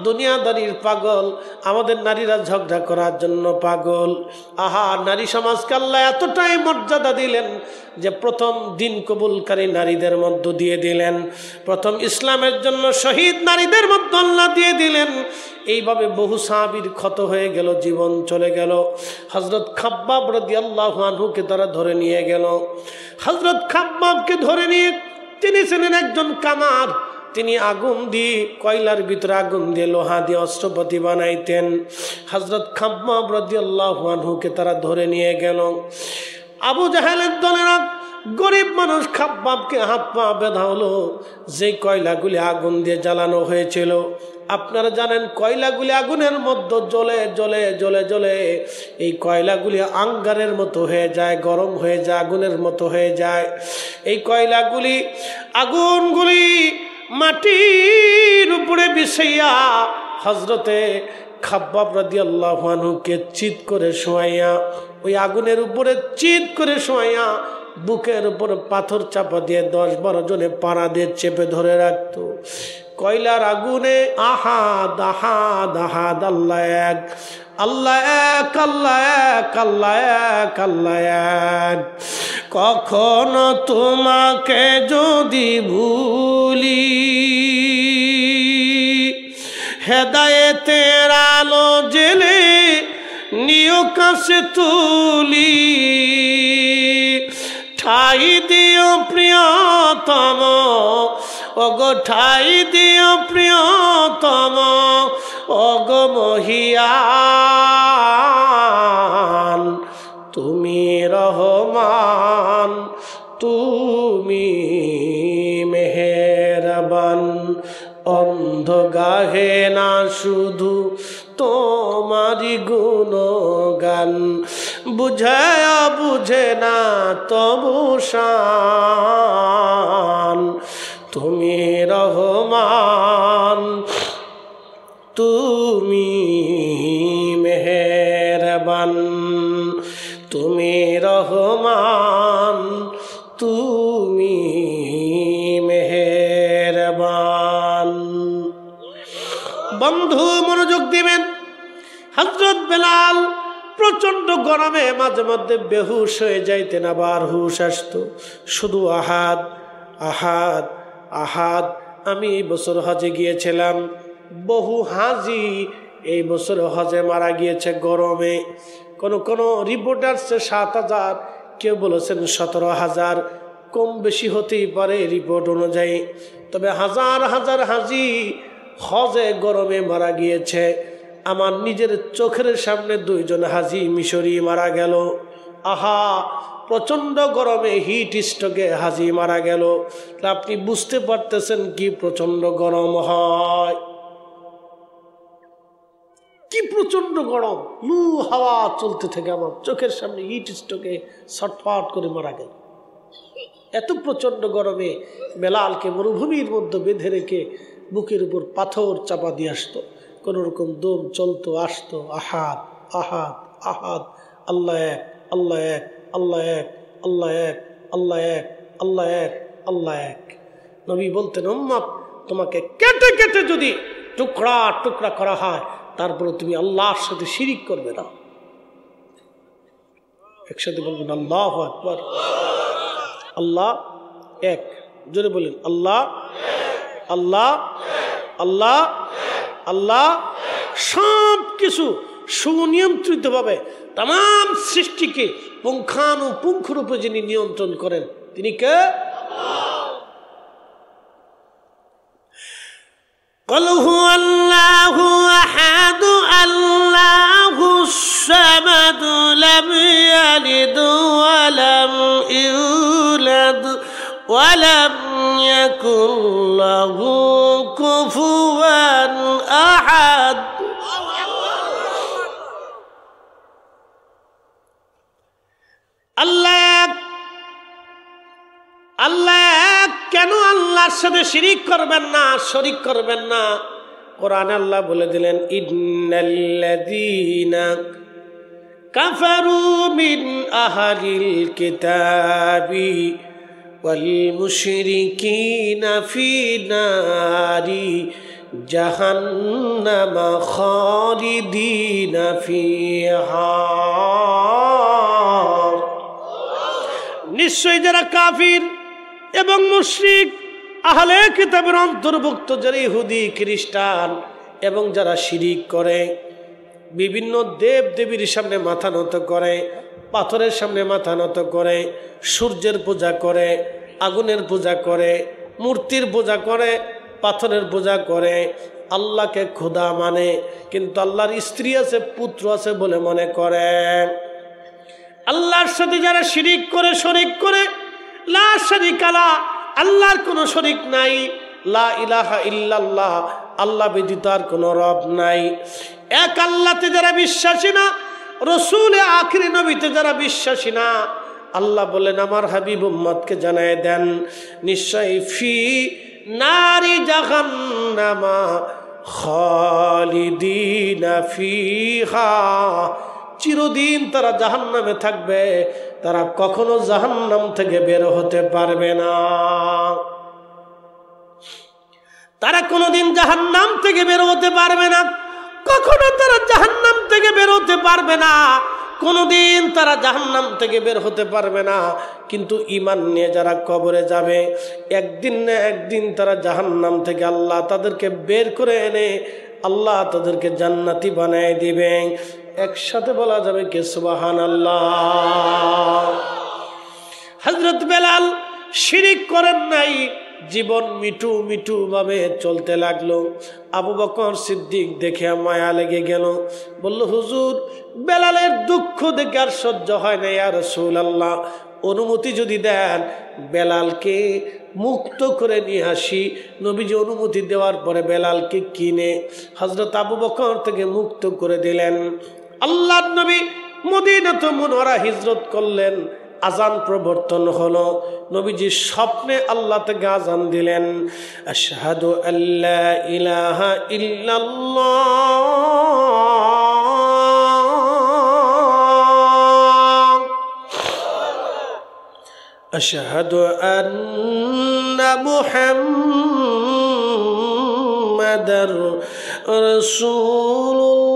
Speaker 1: দুনিয়াদারির পাগল, আমাদের নারীরা ঝগড়া করার জন্য পাগল। আহা, নারী সমাজকে আল্লাহ এতটাই মর্যাদা দিলেন যে প্রথম দিন কবুলকারী নারীদের মধ্য দিয়ে দিলেন, প্রথম ইসলামের জন্য শহীদ নারীদের মধ্য আল্লাহ দিয়ে দিলেন। এইভাবে বহু সাহাবীর ক্ষত হয়ে গেল, জীবন চলে গেল। হযরত খাব্বাব রাদিয়াল্লাহু আনহুকে তারা ধরে নিয়ে গেল। হযরত খাব্বাবকে ধরে নিয়ে, তিনি ছিলেন একজন কামার, তিনি আগুন দিয়ে, কয়লার ভিতরে আগুন দিয়ে লোহা দিয়ে অস্ত্রপাতি বানাইতেন। হযরত খাব্বাব রাদিয়াল্লাহু আনহুকে তারা ধরে নিয়ে গেল। আবু জাহেলের দলেরা, গরিব মানুষ, খাব্বাবকে হাত পা বেঁধা হলো। যে কয়লাগুলি আগুন দিয়ে জ্বালানো হয়েছিল, আপনারা জানেন কয়লাগুলি আগুনের মধ্যে জ্বলে জ্বলে জ্বলে জ্বলে এই কয়লাগুলি আঙ্গারের মতো হয়ে যায়, গরম হয়ে যায়, আগুনের মতো হয়ে যায়। এই কয়লাগুলি, আগুনগুলি মাটির উপরে বিছাইয়া হযরতে খাব্বাব রাদিয়াল্লাহু আনহুকে চিৎ করে শোয়াইয়া, ওই আগুনের উপরে চিৎ করে শোয়াইয়া বুকের উপরে পাথর চাপা দিয়ে 10-12 জনে পাড়া দিয়ে চেপে ধরে রাখতো। কয়লার আগুনে আহাদ আহাদ আহাদ, আল্লাহ এক, আল্লাহ এক, আল্লাহ এক, আল্লাহ এক, আল্লাহ এক। কখনো তোমাকে যদি ভুলি, হেদায়েতের আলো জেলে নিও কাছে তুলি, ঠাই দিও প্রিয়তম, ওগো ঠাই দিও প্রিয়তম, ওগো মহিয়ান, তুমি রহমান, তুমি মেহেরবান। অন্ধ গাহে না শুধু তোমারি গুণগান, বুঝায় বুঝে না তবু শান, তুমি রহমান, তুমি মেহেরবান, তুমি রহমান, তুমি মেহেরবান। বন্ধু মনোযোগ দিবেন। হযরত বেলাল প্রচন্ড গরমে মাঝে মধ্যে বেহুশ হয়ে যাইতেন, আবার হুশ আসতো। শুধু আহাদ আহাদ আহাদ। আমি এই বছর হজে গিয়েছিলাম, বহু হাজি এই বছর হজে মারা গিয়েছে গরমে। কোন রিপোর্ট আসছে 7,000, কেউ বলেছেন 17,000, কম বেশি হতেই পারে রিপোর্ট অনুযায়ী। তবে হাজার হাজার হাজি হজে গরমে মারা গিয়েছে। আমার নিজের চোখের সামনে 2 জন হাজি মিশরি মারা গেল। আহা, প্রচন্ড গরমে হিট স্ট্রোকে হাজি মারা গেল। আপনি বুঝতে পারতেছেন কি প্রচন্ড গরম হয়, কি প্রচন্ড গরম, লু হাওয়া চলতে থাকে। আমার চোখের সামনে হিট স্ট্রোকে ছটফট করে মারা গেল। এত প্রচন্ড গরমে বেলালকে মরুভূমির মধ্যে বেঁধে রেখে বুকের উপর পাথর চাপা দিয়ে আসতো, কোন রকম দম চলতো, আসতো। আহাদ আহাদ আহাদ, আল্লাহ এক, আল্লাহ এক, আল্লাহ এক, আল্লাহ এক, আল্লাহ এক, আল্লাহ এক, আল্লাহ এক। নবী বলতেন, উম্মত, তোমাকে কেটে কেটে যদি টুকরা টুকরা করা হয়, তারপরে তুমি আল্লাহর সাথে শিরিক করবে না। একসাথে বলবেন আল্লাহু আকবার। আল্লাহ এক, জোরে বলেন আল্লাহ, আল্লাহ, আল্লাহ, আল্লাহ। সব কিছু সুনিয়ন্ত্রিতভাবে তাম সৃষ্টিকে পুঙ্খানুপুঙ্খ রূপে যিনি নিয়ন্ত্রণ করেন, তিনি কে? قل هو الله أحد الله الصمد لم يلد ولم يولد ولم يكن له كفوا أحد। আল্লাহ কেন আল্লাহর সাথে শিরিক করবেন না, শরীক করবেন না? কোরআনে আল্লাহ বলে দিলেন, ইন্নাল্লাযীনা কাফারু মিন আহলিল কিতাবি ওয়াল মুশরিকিনা ফি নারি জাহান্নামা খালিদিনা ফিহা। নিশ্চয়ই যারা কাফির এবং মুশরিক, আহলে কিতাবের অন্তর্ভুক্ত যারা ইহুদি খ্রিস্টান এবং যারা শিরিক করে, বিভিন্ন দেব দেবীর সামনে মাথা নত করে, পাথরের সামনে মাথা নত করে, সূর্যের পূজা করে, আগুনের পূজা করে, মূর্তির পূজা করে, পাথরের পূজা করে, আল্লাহকে খোদা মানে, কিন্তু আল্লাহর স্ত্রী আছে, পুত্র আছে বলে মনে করে। আল্লাহর সাথে যারা শিরিক করে, শরীক করে, লা শারিকা লা, আল্লাহর কোনো শরীক নাই, লা ইলাহা ইল্লাল্লাহ, আল্লাহ ব্যতীত আর কোনো রব নাই। এক আল্লাহতে যারা বিশ্বাসী না, রসুল আখিরি নবীতে যারা বিশ্বাসী না, আল্লাহ বলেন আমার হাবিব উম্মতকে জানায় দেন, নিশ্চয়ই ফি নারি জাহান্নামা খালিদিনা ফিহা, চিরদিন তারা জাহান্নামে থাকবে, তারা কখনো জাহান্নাম থেকে বের হতে পারবে না। তারা কোনোদিন জাহান্নাম থেকে বের হতে পারবে না, কখনো তারা জাহান্নাম থেকে বের হতে পারবে না, কোনোদিন তারা জাহান্নাম থেকে বের হতে পারবে না। কিন্তু ঈমান নিয়ে যারা কবরে যাবে, একদিন না একদিন তারা জাহান্নাম থেকে আল্লাহ তাদেরকে বের করে এনে আল্লাহ তাদেরকে জান্নাতি বানায় দিবে। একসাথে বলা যাবে কে সুবহানাল্লাহ। হযরত বেলাল শিরিক করেন নাই, জীবন মিঠু মিঠু ভাবে চলতে লাগলো। আবু বকর সিদ্দিক দেখে মায়া লেগে গেল, বলল হুজুর বেলালের দুঃখ দেখে আর সহ্য হয় না, ইয়া রাসূলুল্লাহ অনুমতি যদি দেন বেলালকে মুক্ত করে নিয়ে আসি। নবীজি অনুমতি দেওয়ার পরে বেলালকে কিনে হযরত আবু বকর থেকে মুক্ত করে দিলেন। আল্লাহর নবী মদিনাতুল মুনাওয়ারা হিজরত করলেন, আজান প্রবর্তন হলো। নবীজি স্বপ্নে আল্লাহ থেকে আজান দিলেন, আশহাদু আল্লা ইলাহা ইল্লাল্লাহ, আশহাদু আন্না মুহাম্মাদার রাসূলুল্লাহ।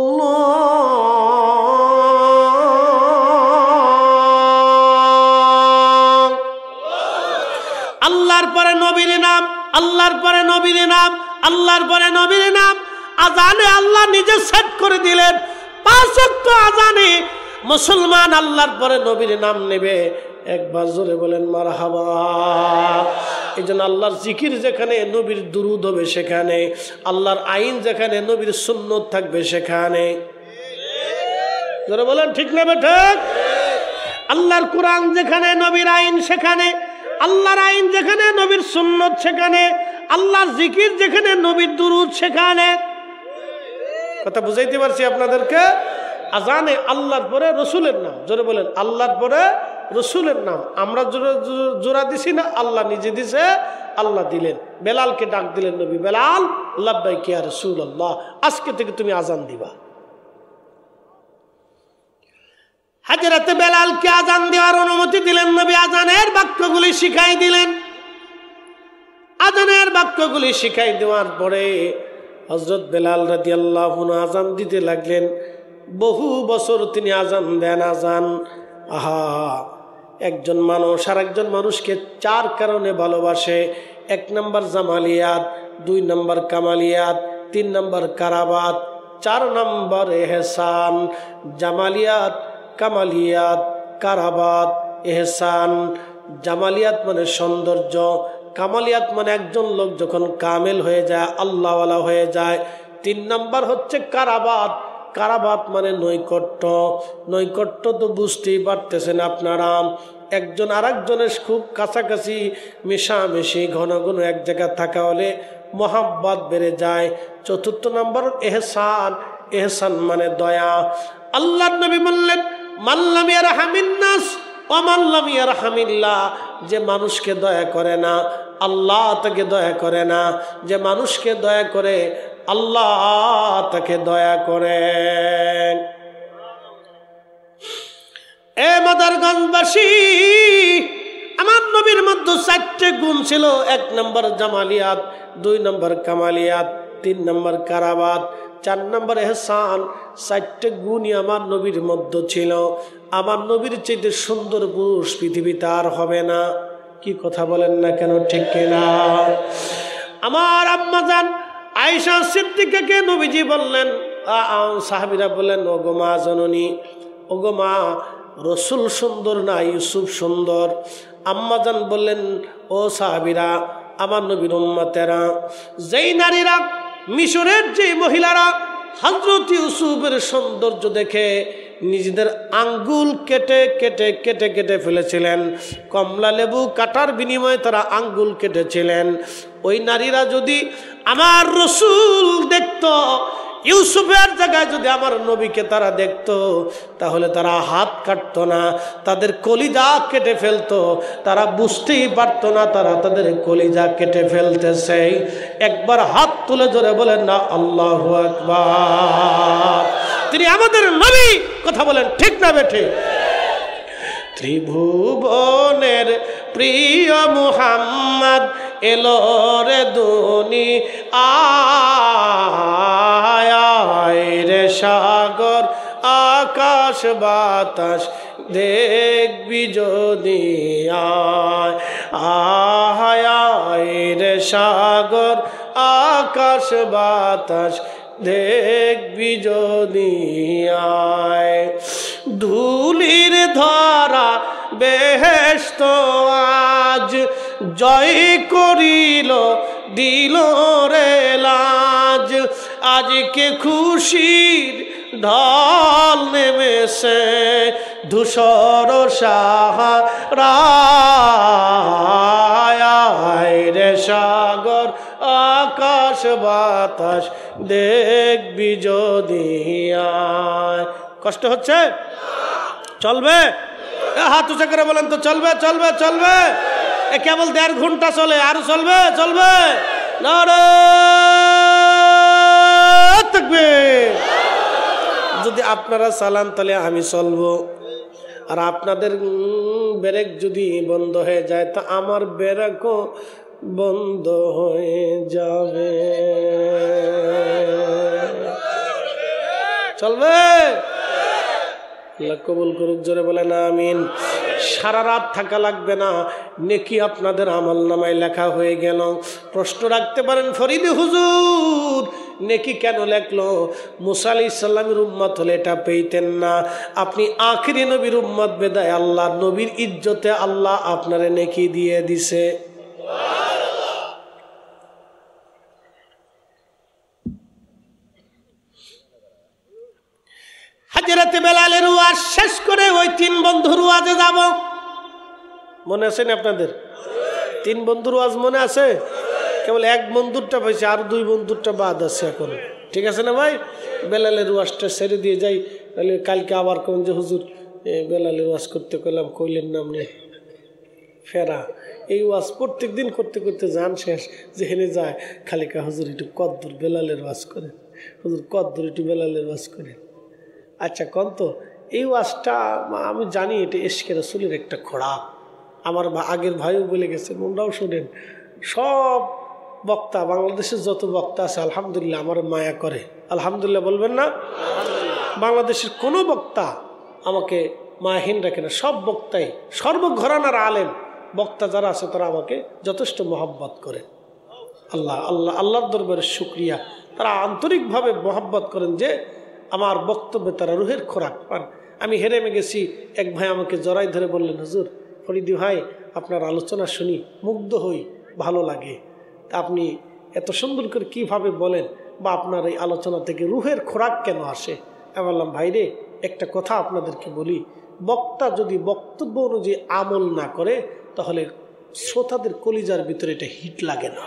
Speaker 1: আল্লাহর পরে নবীর নাম, আল্লাহর পরে নবীর নাম, আল্লাহর পরে নবীর নাম। আজানে আল্লাহ নিজে সেট করে দিলেন, 5 ওয়াক্ত আজানে মুসলমান আল্লাহর পরে নবীর নাম নেবে। একবার জোরে বলেন মারহাবা। এই জন্য আল্লাহর জিকির যেখানে, নবীর দুরূদ হবে সেখানে, আল্লাহর আইন যেখানে, নবীর সুন্নত থাকবে সেখানে। জোরে বলেন ঠিক না বেঠিক? আল্লাহর কোরআন যেখানে, নবীর আইন সেখানে, আল্লাহর আইন যেখানে, নবীর সুন্নত সেখানে, আল্লাহর জিকির যেখানে, নবীর দুরূদ সেখানে। কথা বুঝাইতে পারছি আপনাদেরকে? আজানে আল্লাহর পরে রসুলের নাম, জোরে বলেন আল্লাহর পরে রসুলের নাম। আমরা জোড়া দিছি না, আল্লাহ নিজে দিছে, আল্লাহ দিলেন। বেলালকে ডাক দিলেন নবী, বেলাল লাব্বাইক ইয়া রাসূলুল্লাহ, আজকে থেকে তুমি আজান দিবা। হযরত বেলালকে আজান দেওয়ার অনুমতি দিলেন নবী। আজানের বাক্যগুলি শিখাই দিলেন। আজানের বাক্যগুলি শিখাই দেওয়ার পরে হযরত বেলাল রাদিয়াল্লাহু আনহু আজান দিতে লাগলেন। বহু বছর তিনি আজান দেন। আজান, আহা, একজন মানুষ আর একজন মানুষকে 4 কারণে ভালোবাসে। 1 নম্বর জামালিয়াত, 2 নম্বর কামালিয়াত, 3 নম্বর কারাবাত, 4 নম্বর এহসান। জামালিয়াত, কামালিয়াত, কারাবাত, এহসান। জামালিয়াত মানে সৌন্দর্য, কামালিয়াত মানে একজন লোক যখন কামেল হয়ে যায়, আল্লাহওয়ালা হয়ে যায়। 3 নম্বর হচ্ছে কারাবাত। কারাবাত মানে নৈকট্য। নৈকট্য তো বুঝতেই পারতেছেন আপনারা, একজন আর একজনের খুব কাছাকাছি মেশামেশি, ঘন ঘন এক জায়গায় থাকা হলে মোহাব্বত বেড়ে যায়। 4 নম্বর এহসান। এহসান মানে দয়া। আল্লাহর নবী বললেন, মাল্লাম ইয়ারহামিন নাস ওয়া মাল্লাম ইয়ারহামিল্লাহ, যে মানুষকে দয়া করে না আল্লাহ তাকে দয়া করে না, যে মানুষকে দয়া করে আল্লাহ তাকে দয়া করে। এ মাদারগঞ্জবাসী, আমার নবীর মধ্যে 4টে গুণ ছিল। 1 নম্বর জামালিয়াত, 2 নম্বর কামালিয়াত, 3 নম্বর কারাবাত, 4 নম্বর এহসান। 4টে গুণই আমার নবীর মধ্যে ছিল। আমার নবীর চাইতে সুন্দর পুরুষ পৃথিবীতে আর হবে না। কি কথা বলেন না কেন, ঠিক কিনা? আমার আম্মা জান আয়েশা সিদ্দিকাকে নবীজি বললেন, সাহাবীরা বললেন, ওগো মা জননী, ওগো মা, রসুল সুন্দর না ইউসুফ সুন্দর? আম্মা জান বললেন, ও সাহাবীরা, আমার নবীর উম্মতেরা, যেই নারীরা, মিশরের যে মহিলারা হযরত ইউসুফের সৌন্দর্য দেখে নিজেদের আঙ্গুল কেটে কেটে কেটে কেটে ফেলেছিলেন, কমলা লেবু কাটার বিনিময়ে তারা আঙ্গুল কেটেছিলেন, ওই নারীরা যদি আমার রসুল দেখত, ইউসুফের জায়গায় যদি আমার নবীকে তারা দেখতো, তাহলে তারা হাত কাটতো না, তাদের কলিজা কেটে ফেলতো। তারা বুঝতেই পারতো না তারা তাদের কলিজা কেটে ফেলতেছে। একবার হাত তুলে ধরে বলেন না আল্লাহু আকবার। তিনি আমাদের নবী। কথা বলেন ঠিক না বেঠে? ত্রিভুবনের প্রিয় মুহাম্মদ এলো রে দুনিয়ায় রে, সাগর আকাশ বাতাস দেখবি যদি আয় রে, সাগর আকাশ বাতাস দেখবি যদি আয়। ধুলির ধরা বেহেশত আজ জয় করিল দিল রে লাজ, আজকে খুশির ঢল নেমেছে ধূসর সাহারায় রে, সাগর আকাশ বাতাস দেখবি যদি আয়। কষ্ট হচ্ছে? চলবে? হাত উঁচা করে বলেন তো, চলবে চলবে চলবে? এ কেবল 1.5 ঘন্টা চলে, আরো চলবে চলবে? নারায়ে তাকবীর। যদি আপনারা চালান তাহলে আমি চলবো, আর আপনাদের ব্রেক যদি বন্ধ হয়ে যায় তা আমার ব্রেকও বন্ধ হয়ে যাবে। চলবে? আল্লাহ কবুল করুক, জোরে বলেন আমিন। সারা রাত থাকা লাগবে না, নেকি আপনাদের আমলনামায় লেখা হয়ে গেল। প্রশ্ন রাখতে পারেন, ফরিদে হুজুর নেকি কেন লেখলো? মুসা আলাইহিস সালামের উম্মত হলে এটা পেইতেন না। আপনি আখিরি নবীর উম্মত বেদায় আল্লাহ নবীর ইজ্জতে আল্লাহ আপনারে নেকি দিয়ে দিছে। হযরত বেলালের ওয়াজ শেষ করে ওই 3 বন্ধুর ওয়াজে যাব। মনে আছে না আপনাদের? 3 বন্ধুর ওয়াজ মনে আছে? কেবল 1 বন্ধুরটা পাইছে, আর 2 বন্ধুরটা বাদ আছে এখন। ঠিক আছে না ভাই? বেলালের ওয়াজটা ছেড়ে দিয়ে যাই, তাহলে কালকে আবার কোন যে হুজুর বেলালের ওয়াজ করতে কইলাম, কইলেন না আপনি ফেরা। এই ওয়াজ প্রত্যেক দিন করতে করতে যান শেষ, যেখানে যায় খালি কা হুজুর একটু কদ্দুর বেলালের ওয়াজ করেন, হুজুর কদ্দুর একটু বেলালের ওয়াজ করেন। আচ্ছা কন তো, এই ওয়াজটা আমি জানি এটা ইশকে রাসূলের একটা খোরাক। আমার আগের ভাইও বলে গেছেন, ওনারাও শোনেন, সব বক্তা বাংলাদেশের যত বক্তা আছে আলহামদুলিল্লাহ আমার মায়া করে। আলহামদুলিল্লাহ বলবেন না? বাংলাদেশের কোনো বক্তা আমাকে মায়াহীন রাখে না। সব বক্তাই, সর্বঘরানার আলেম বক্তা যারা আছে তারা আমাকে যথেষ্ট মহব্বত করে। আল্লাহর দরবারে শুকরিয়া, তারা আন্তরিকভাবে মহব্বত করেন যে আমার বক্তব্যে তারা রুহের খোরাক পান। আমি হেরেমে গেছি, এক ভাই আমাকে জড়াই ধরে বললেন, হুজুর ফরিদি ভাই আপনার আলোচনা শুনি মুগ্ধ হই, ভালো লাগে, তা আপনি এত সুন্দর করে কিভাবে বলেন, বা আপনার এই আলোচনা থেকে রুহের খোরাক কেন আসে? আমি বললাম, ভাইরে একটা কথা আপনাদেরকে বলি, বক্তা যদি বক্তব্য অনুযায়ী আমল না করে তাহলে শ্রোতাদের কলিজার ভিতরে এটা হিট লাগে না।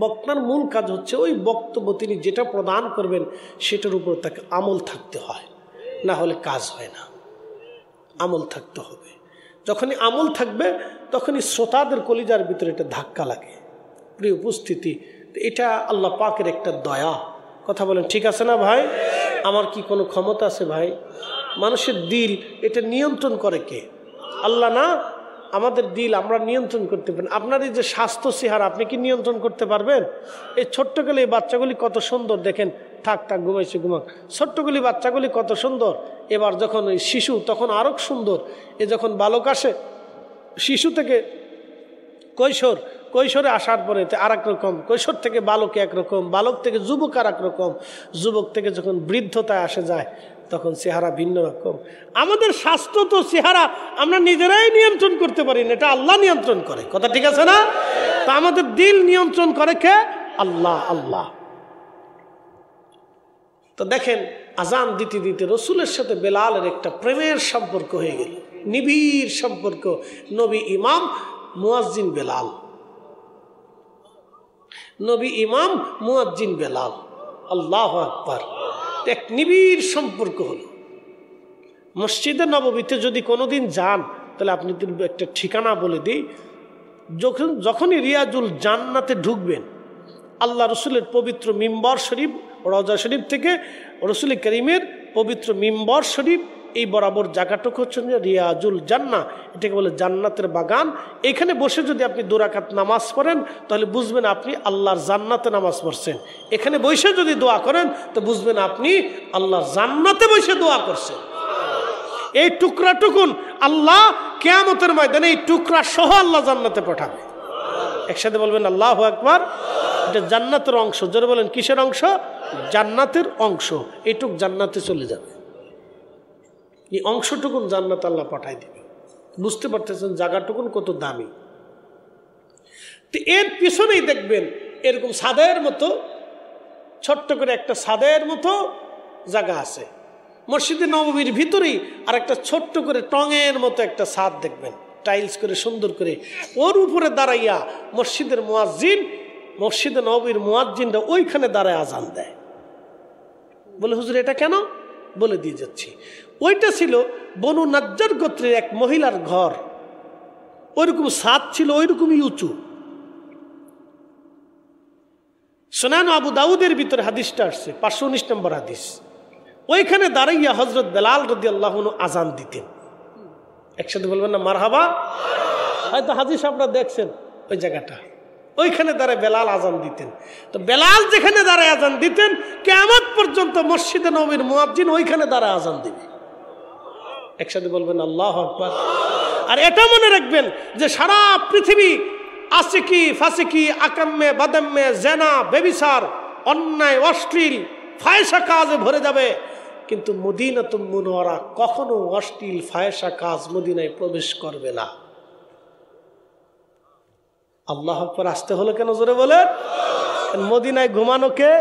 Speaker 1: বক্তার মূল কাজ হচ্ছে ওই বক্তব্য তিনি যেটা প্রদান করবেন সেটার উপর তাকে আমল থাকতে হয়, না হলে কাজ হয় না। আমল থাকতে হবে, যখনই আমল থাকবে তখনই শ্রোতাদের কলিজার ভিতরে এটা ধাক্কা লাগে। প্রিয় উপস্থিতি, এটা আল্লাহ পাকের একটা দয়া। কথা বলেন ঠিক আছে না ভাই? আমার কি কোনো ক্ষমতা আছে ভাই? মানুষের দিল এটা নিয়ন্ত্রণ করে কে? আল্লাহ না? আমাদের দিল আমরা নিয়ন্ত্রণ করতে পারেন। আপনার এই যে স্বাস্থ্য চেহারা আপনি কি নিয়ন্ত্রণ করতে পারবেন? এই ছোট্টগুলি এই বাচ্চাগুলি কত সুন্দর দেখেন, থাক ঘুমাইছে ঘুমাক, ছোট্টগুলি বাচ্চাগুলি কত সুন্দর। এবার যখন ওই শিশু তখন আরও সুন্দর। এ যখন বালক আসে, শিশু থেকে কৈশোর, কৈশোরে আসার পরে আর এক রকম, কৈশোর থেকে বালক একরকম, বালক থেকে যুবক আর এক রকম, যুবক থেকে যখন বৃদ্ধতায় আসে যায় তখন চেহারা ভিন্ন রকম। আমাদের স্বাস্থ্য তো চেহারা আমরা নিজেরাই নিয়ন্ত্রণ করতে পারি না, এটা আল্লাহ নিয়ন্ত্রণ করে। কথা ঠিক আছে না? তো আমাদের দিল নিয়ন্ত্রণ করে কে? আল্লাহ। আল্লাহ। তো দেখেন আজান দিতে দিতে রসুলের সাথে বেলালের একটা প্রেমের সম্পর্ক হয়ে গেল, নিবিড় সম্পর্ক। নবী ইমাম, মুয়াজ্জিন বেলাল। নবী ইমাম, মুয়াজ্জিন বেলাল। আল্লাহু আকবার। এক নিবিড় সম্পর্ক হলো। মসজিদে নববীতে যদি কোনোদিন যান তাহলে আপনি একটা ঠিকানা বলে দিই, যখনই রিয়াজুল জান্নাতে ঢুকবেন, আল্লাহ রসুলের পবিত্র মিম্বর শরীফ, রওজা শরীফ থেকে রসুল করিমের পবিত্র মিম্বর শরীফ, এই বরাবর জায়গাটুকু হচ্ছে রিয়াজুল জান্নাহ, এটাকে বলে জান্নাতের বাগান। এখানে বসে যদি আপনি 2 রাকাত নামাজ পড়েন তাহলে বুঝবেন আপনি আল্লাহর জান্নাতে নামাজ পড়ছেন। এখানে বসে যদি দোয়া করেন তো বুঝবেন আপনি আল্লাহর জান্নাতে বসে দোয়া করছেন। এই টুকরাটুকুন আল্লাহ কিয়ামতের ময়দানে এই টুকরা সহ আল্লাহ জান্নাতে পাঠাবে। একসাথে বলবেন আল্লাহু আকবার। এটা জান্নাতের অংশ। জোরে বলেন কিসের অংশ? জান্নাতের অংশ। এইটুক জান্নাতে চলে যাবে, এই অংশটুকুন জান্নাত আল্লাহ পাঠাই দিবে। বুঝতে পারতেছেন জায়গাটুকুন কত দামি। তো এর পিছনেই দেখবেন এরকম ছাদের মতো, ছোট্ট করে একটা ছাদের মতো জায়গা আছে মসজিদে নববীর ভিতরেই। আর একটা ছোট্ট করে টঙের মতো একটা ছাদ দেখবেন, টাইলস করে সুন্দর করে। ওর উপরে দাঁড়াইয়া মসজিদের মুয়াজ্জিন, মসজিদে নববীর মুয়াজ্জিনরা ওইখানে দাঁড়ায় আজান দেয়। বলে হুজুর এটা কেন? বলে দিয়ে যাচ্ছি। ওইটা ছিল বনু নাজ্জার গোত্রের এক মহিলার ঘর, ওইরকম ছাদ ছিল, ওইরকমই উঁচু। সুনান আবু দাউদের ভিতরে হাদিসটা আসছে, 519 নম্বর হাদিস। ওইখানে দাঁড়াইয়া হযরত বেলাল রাদিয়াল্লাহু আনহু আজান দিতেন। একসাথে বলবেন না মারহাবা? হয়তো হাদিস আপনারা দেখছেন ওই জায়গাটা। ওইখানে দাঁড়ায় বেলাল আজান দিতেন। তো বেলাল যেখানে দাঁড়ায় আজান দিতেন, কিয়ামত পর্যন্ত মসজিদে নববীর মুয়াজ্জিন ওইখানে দাঁড়ায় আজান দিবে। একসাথে বলবেন আল্লাহু আকবার। আর এটা মনে রাখবেন যে সারা পৃথিবী আসিকি ফাসিকি আকাম্মে বাদাম্মে জেনা বেবিচার অন্যায় অশ্লীল ফায়সা কাজে ভরে যাবে, কিন্তু মদিনাতুল মুনওয়ারা কখনো অশ্লীল ফায়সা কাজ মদিনায় প্রবেশ করবে না। আল্লাহু আকবার। আসতে হলো কেন? জোরে বলেন। মদিনায় ঘুমানো কে?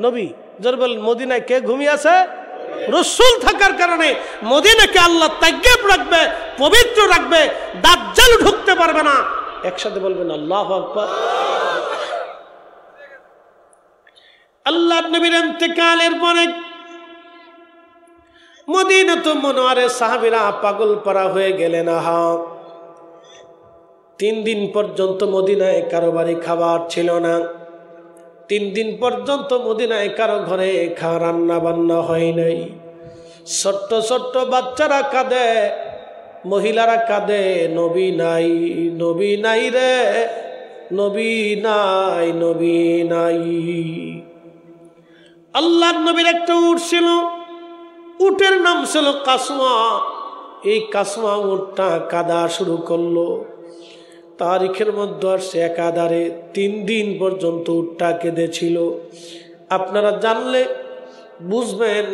Speaker 1: নবী। জোরে বলেন মদিনায় কে ঘুমিয়ে আছে? রাসূল থাকার কারণে মদিনাকে আল্লাহ তাইয়্যিব রাখবে, পবিত্র রাখবে, দাজ্জাল ঢুকতে পারবে না। একসাথে বলবেন আল্লাহু আকবার। আল্লাহর নবীর ইন্তেকালের পরে মদিনাতুল মুনাওয়ারে সাহাবীরা পাগল পারা হয়ে গেলেন। আহা, 3 দিন পর্যন্ত মদিনায় কারো বাড়ি খাবার ছিল না। 3 দিন পর্যন্ত মদিনায় কারো ঘরে রান্না বান্না হয় নাই। ছোট্ট ছোট্ট বাচ্চারা কাঁদে, মহিলারা কাঁদে, নবী নাই, নবী নাই রে, নবী নাই, নবী নাই। আল্লাহর নবীর একটা উট ছিল, উটের নাম ছিল কাসমা। এই কাসমা উটটা কাঁদা শুরু করলো। তারিখের মধ্যে আসছে একাধারে 3 দিন পর্যন্ত উটটা কেঁদেছিল। আপনারা জানলে বুঝবেন,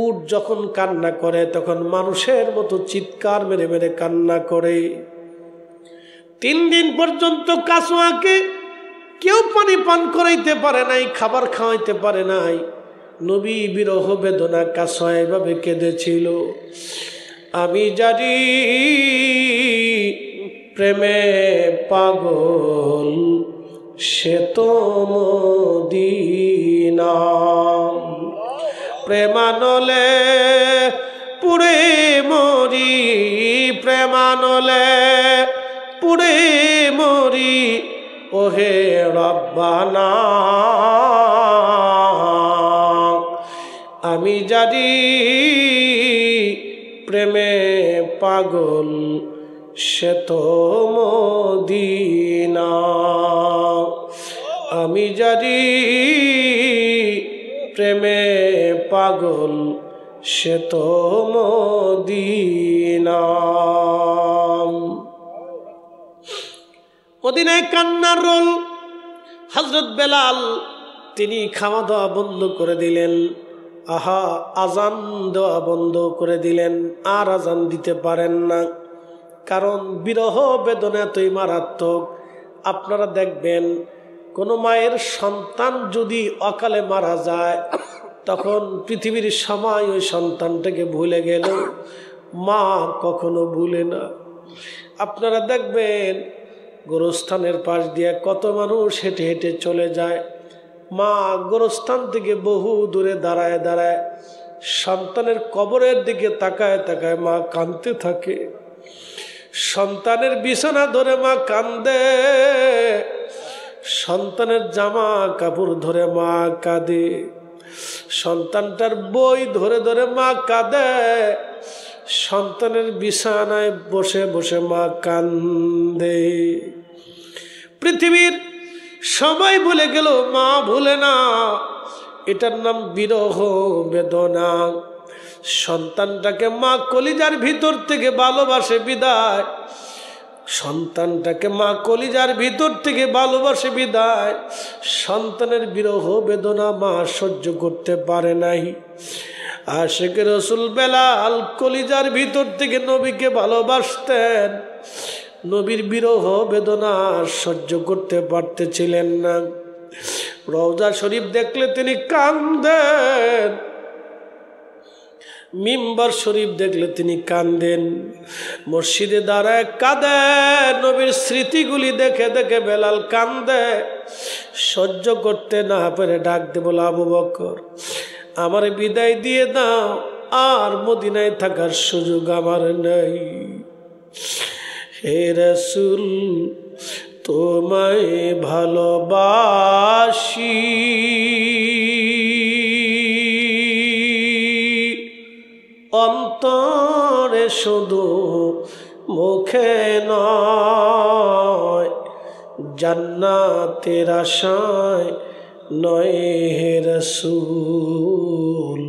Speaker 1: উট যখন কান্না করে তখন মানুষের মতো চিৎকার মেরে মেরে কান্না করে। 3 দিন পর্যন্ত কাসমা কেউ পানি পান করাইতে পারে নাই, খাবার খাওয়াইতে পারে নাই। নবী বিরহ বেদনা কাসমা এভাবে কেঁদেছিল। আমি জানি প্রেমে পাগল সে তো মদিনা, প্রেমানলে পুড়ে মরি, প্রেমানলে পুড়ে মরি, ওহে রব্বানা। আমি জানি প্রেমে পাগল সে তো মদিনা, আমি জানি প্রেমে পাগল সে তো মদিনা। মদিনায় কান্নার রোল। হযরত বেলাল তিনি খাওয়া দাওয়া বন্ধ করে দিলেন। আহা, আজান দেওয়া বন্ধ করে দিলেন, আর আজান দিতে পারেন না, কারণ বিরহ বেদনা এতই মারাত্মক। আপনারা দেখবেন কোনো মায়ের সন্তান যদি অকালে মারা যায়, তখন পৃথিবীর সময় ওই সন্তানটাকে ভুলে গেল, মা কখনো ভুলে না। আপনারা দেখবেন গোরস্থানের পাশ দিয়ে কত মানুষ হেঁটে হেঁটে চলে যায়, মা গোরস্থান থেকে বহু দূরে দাঁড়ায় দাঁড়ায় সন্তানের কবরের দিকে তাকায় তাকায় মা কাঁদতে থাকে। সন্তানের বিছানা ধরে মা কান্দে, সন্তানের জামা কাপড় ধরে মা কাঁদে, সন্তানটার বই ধরে ধরে মা কাঁদে, সন্তানের বিছানায় বসে বসে মা কান্দে। পৃথিবীর সবাই ভুলে গেল, মা ভুলে না। এটার নাম বিরহ বেদনা। সন্তানটাকে মা কলিজার ভিতর থেকে ভালোবাসে বিদায়, সন্তানটাকে মা কলিজার ভিতর থেকে ভালোবাসে বিদায়, সন্তানের বিরহ বেদনা মা সহ্য করতে পারে নাই। আশিক রাসূল বেলাল কলিজার ভিতর থেকে নবীকে ভালোবাসতেন, নবীর বিরহ বেদনা সহ্য করতে পারতেছিলেন না। রওজা শরীফ দেখলে তিনি কান্দেন, মিম্বার শরীফ দেখলে তিনি কান্দেন, মসজিদে দাঁড়ায় কাঁদেন। নবীর স্মৃতিগুলি দেখে দেখে বেলাল কান্দে। সহ্য করতে না পেরে ডাক দে বলে, আবু বকর আমার বিদায় দিয়ে দাও, আর মদিনায় থাকার সুযোগ আমার নেই। হে রাসূল তোমায় ভালোবাসি, অন্তরে শুধু মুখে নয়, জান্নাতের আশায় নয় হে রাসূল,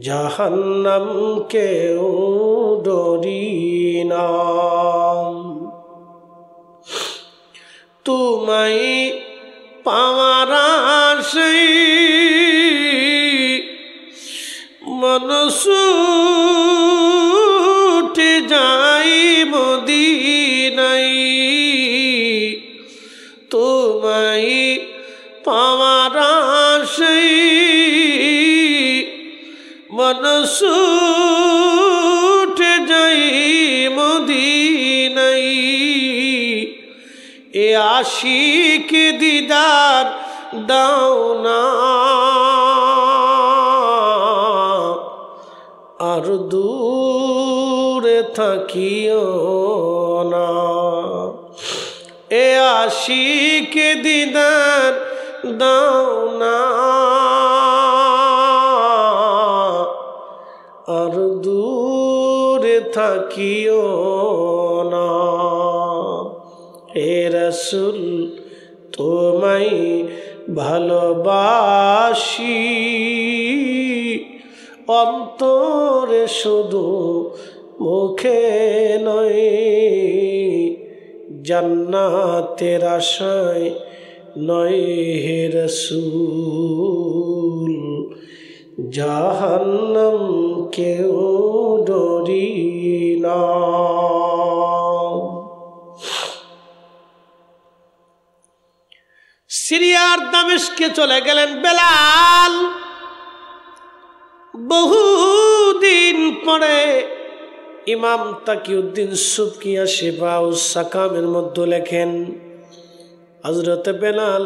Speaker 1: জাহান্নাম কেউ ডরি না। তোমায় পাওয়ার আশায় মন ছুটে যাই মদিনায়, তোমায় পাওয়ার আশায় মন ছুটে যাই মদিনায়। এ আশিক দিদার দাও না, আর দূরে থাকিও না, এ আশিকে দিদার দাও না, আর দূরে থাকিও না। হে রাসূল তোমায় ভালোবাসি, অন্তরে শুধু মুখে নয়, জান্নাতের আশায় নয় হে রাসূল, জাহান্নাম কেউ ডরি না। সিরিয়ার দামেস্কে চলে গেলেন বেলাল। বহুদিন পরে ইমাম তাকিউদ্দিন সুবকিয়া শিফাউস সাকামের মধ্যে লেখেন, হযরতে বেলাল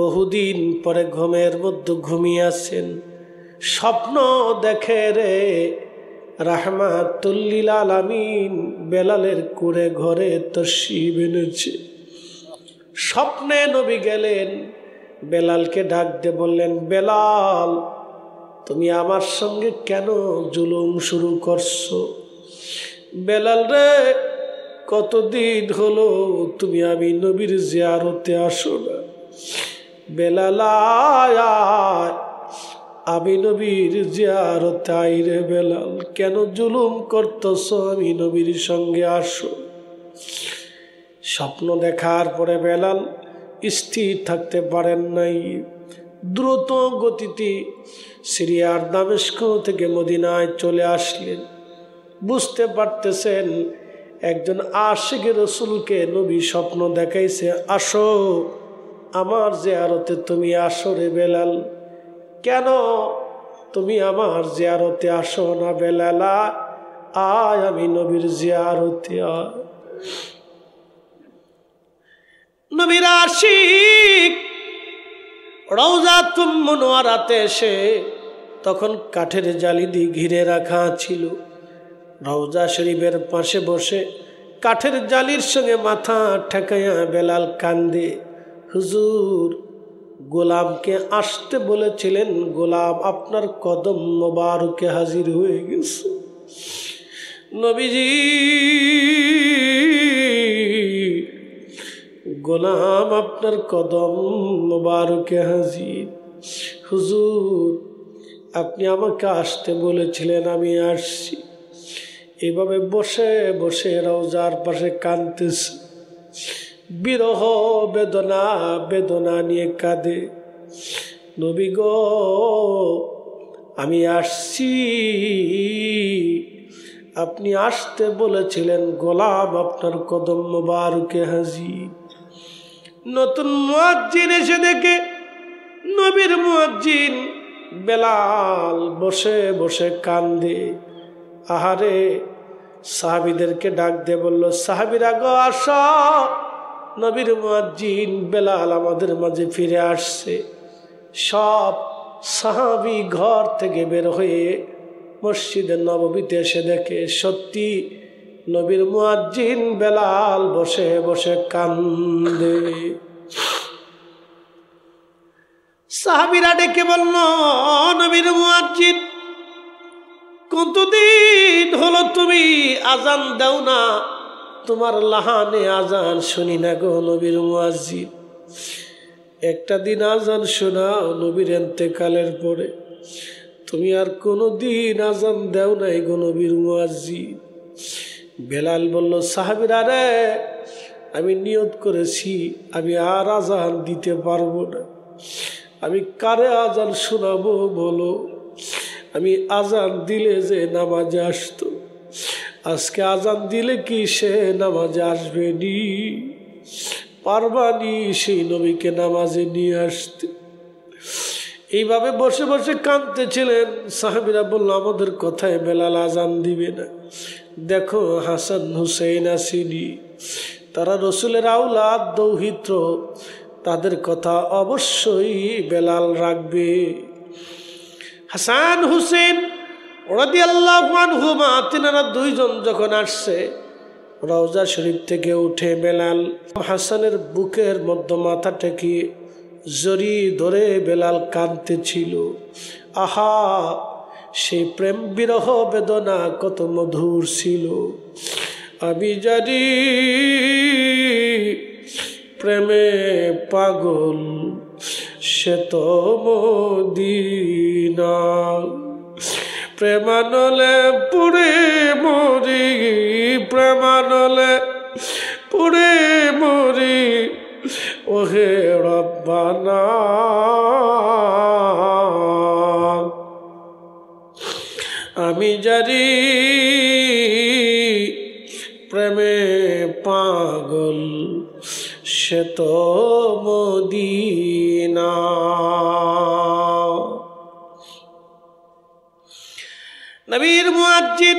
Speaker 1: বহুদিন পরে ঘুমের মধ্যে ঘুমিয়ে আছেন, স্বপ্ন দেখে রে রাহমাতুল লিল আলামিন বেলালের কুড়ে ঘরে তশরিফ এনেছে। স্বপ্নে নবী গেলেন, বেলালকে ডাক দিয়ে বললেন, বেলাল তুমি আমার সঙ্গে কেন জুলুম শুরু করছো? বেলাল রে কতদিন হলো তুমি আমি নবীর জিয়ারতে আসো না। বেলাল আয়, আমি নবীর জিয়ারতে আই রে বেলাল, কেন জুলুম করতেছো? আমি নবীর সঙ্গে আসো। স্বপ্ন দেখার পরে বেলাল স্থির থাকতে পারেন নাই, দ্রুত গতিতে সিরিয়ার দামেস্ক থেকে মদিনায় চলে আসলেন। বুঝতে পারতেছেন একজন আশিক রাসূলকে নবী স্বপ্ন দেখাইছে, আসো আমার জিয়ারতে তুমি আসো রে বেলাল। কেন তুমি আমার জিয়ারতে আসো না বেলাল? আয় আমি নবীর জিয়ারতে আয়। নবীর আশিক রওজাতুল মুনওয়ারাতে এসে তখন কাঠের জালি দিয়ে ঘিরে রাখা ছিল। রওজা শরীফের পাশে বসে কাঠের জালির সঙ্গে মাথা ঠেকাইয়া বেলাল কান্দে, হুজুর গোলামকে আসতে বলেছিলেন, গোলাম আপনার কদম মোবারকে হাজির হয়ে গেছে। নবীজি গোলাম আপনার কদম মোবারকে হাজির। হুজুর আপনি আমাকে আসতে বলেছিলেন, আমি আসছি। এভাবে বসে বসে রওজার পাশে কাঁদতেছে, বিরহ বেদনা বেদনা নিয়ে কাঁদে। নবী গো আমি আসছি, আপনি আসতে বলেছিলেন, গোলাম আপনার কদম মোবারকে হাজির। নতুন মুয়াজ্জিন এসে দেখে নবীর মুয়াজ্জিন বেলাল বসে বসে কান্দে। আহারে সাহাবীদেরকে ডাক দিয়ে বলল, সাহাবীরা গো আসো, নবীর মুয়াজ্জিন বেলাল আমাদের মাঝে ফিরে আসছে। সব সাহাবী ঘর থেকে বের হয়ে মসজিদে নববীতে এসে দেখে সত্যি নবীর মুয়াজ্জিন বেলাল বসে বসে কান্দে। সাহাবীরা ডেকে বলল, নবীর মুয়াজ্জিন কতদিন হলো তুমি আজান দাও না, তোমার লাহানে আজান শুনি না গো নবীর মুয়াজ্জিন। একটা দিন আজান শোনাও নবীর ইন্তেকালের পরে, তুমি আর কোনো দিন আজান দাও নাই গো নবীর মুয়াজ্জিন। বেলাল বলল, সাহাবীরা রে আমি নিয়ত করেছি আমি আর আজান দিতে পারবো না, আমি কারে আজান শোনাবো বলো? আমি আজান দিলে যে নামাজে আসতো, আজকে আজান দিলে কি সে নামাজে আসবে নি? পারবানি সেই নবীকে নামাজে নিয়ে আসতে? এইভাবে বসে বসে কাঁদতেছিলেন। সাহাবীরা বলল, আমাদের কথায় বেলাল আজান দিবে না। দেখো হাসান হুসেইন আসেনি, তারা রসুলের আওলাদ দৌহিত্র, তাদের কথা অবশ্যই বেলাল রাখবে। হাসান হুসেন রাদিয়াল্লাহু আনহুমা তিনারা দুইজন যখন আসছে রওজা শরীফ থেকে উঠে বেলাল হাসানের বুকের মধ্যে মাথা টেকিয়ে জড়ি ধরে বেলাল কাঁদতেছিল। আহা, সেই প্রেম বিরহ বেদনা কত মধুর ছিল। আমি জানি প্রেমে পাগল সে তো মদিনা, প্রেমানলে পুরে মরি, প্রেমানলে পুরে মরি, ওহে রব্বানা। আমি জানি প্রেমে পাগল সে তো মদিনা। নবীর মুয়াজ্জিন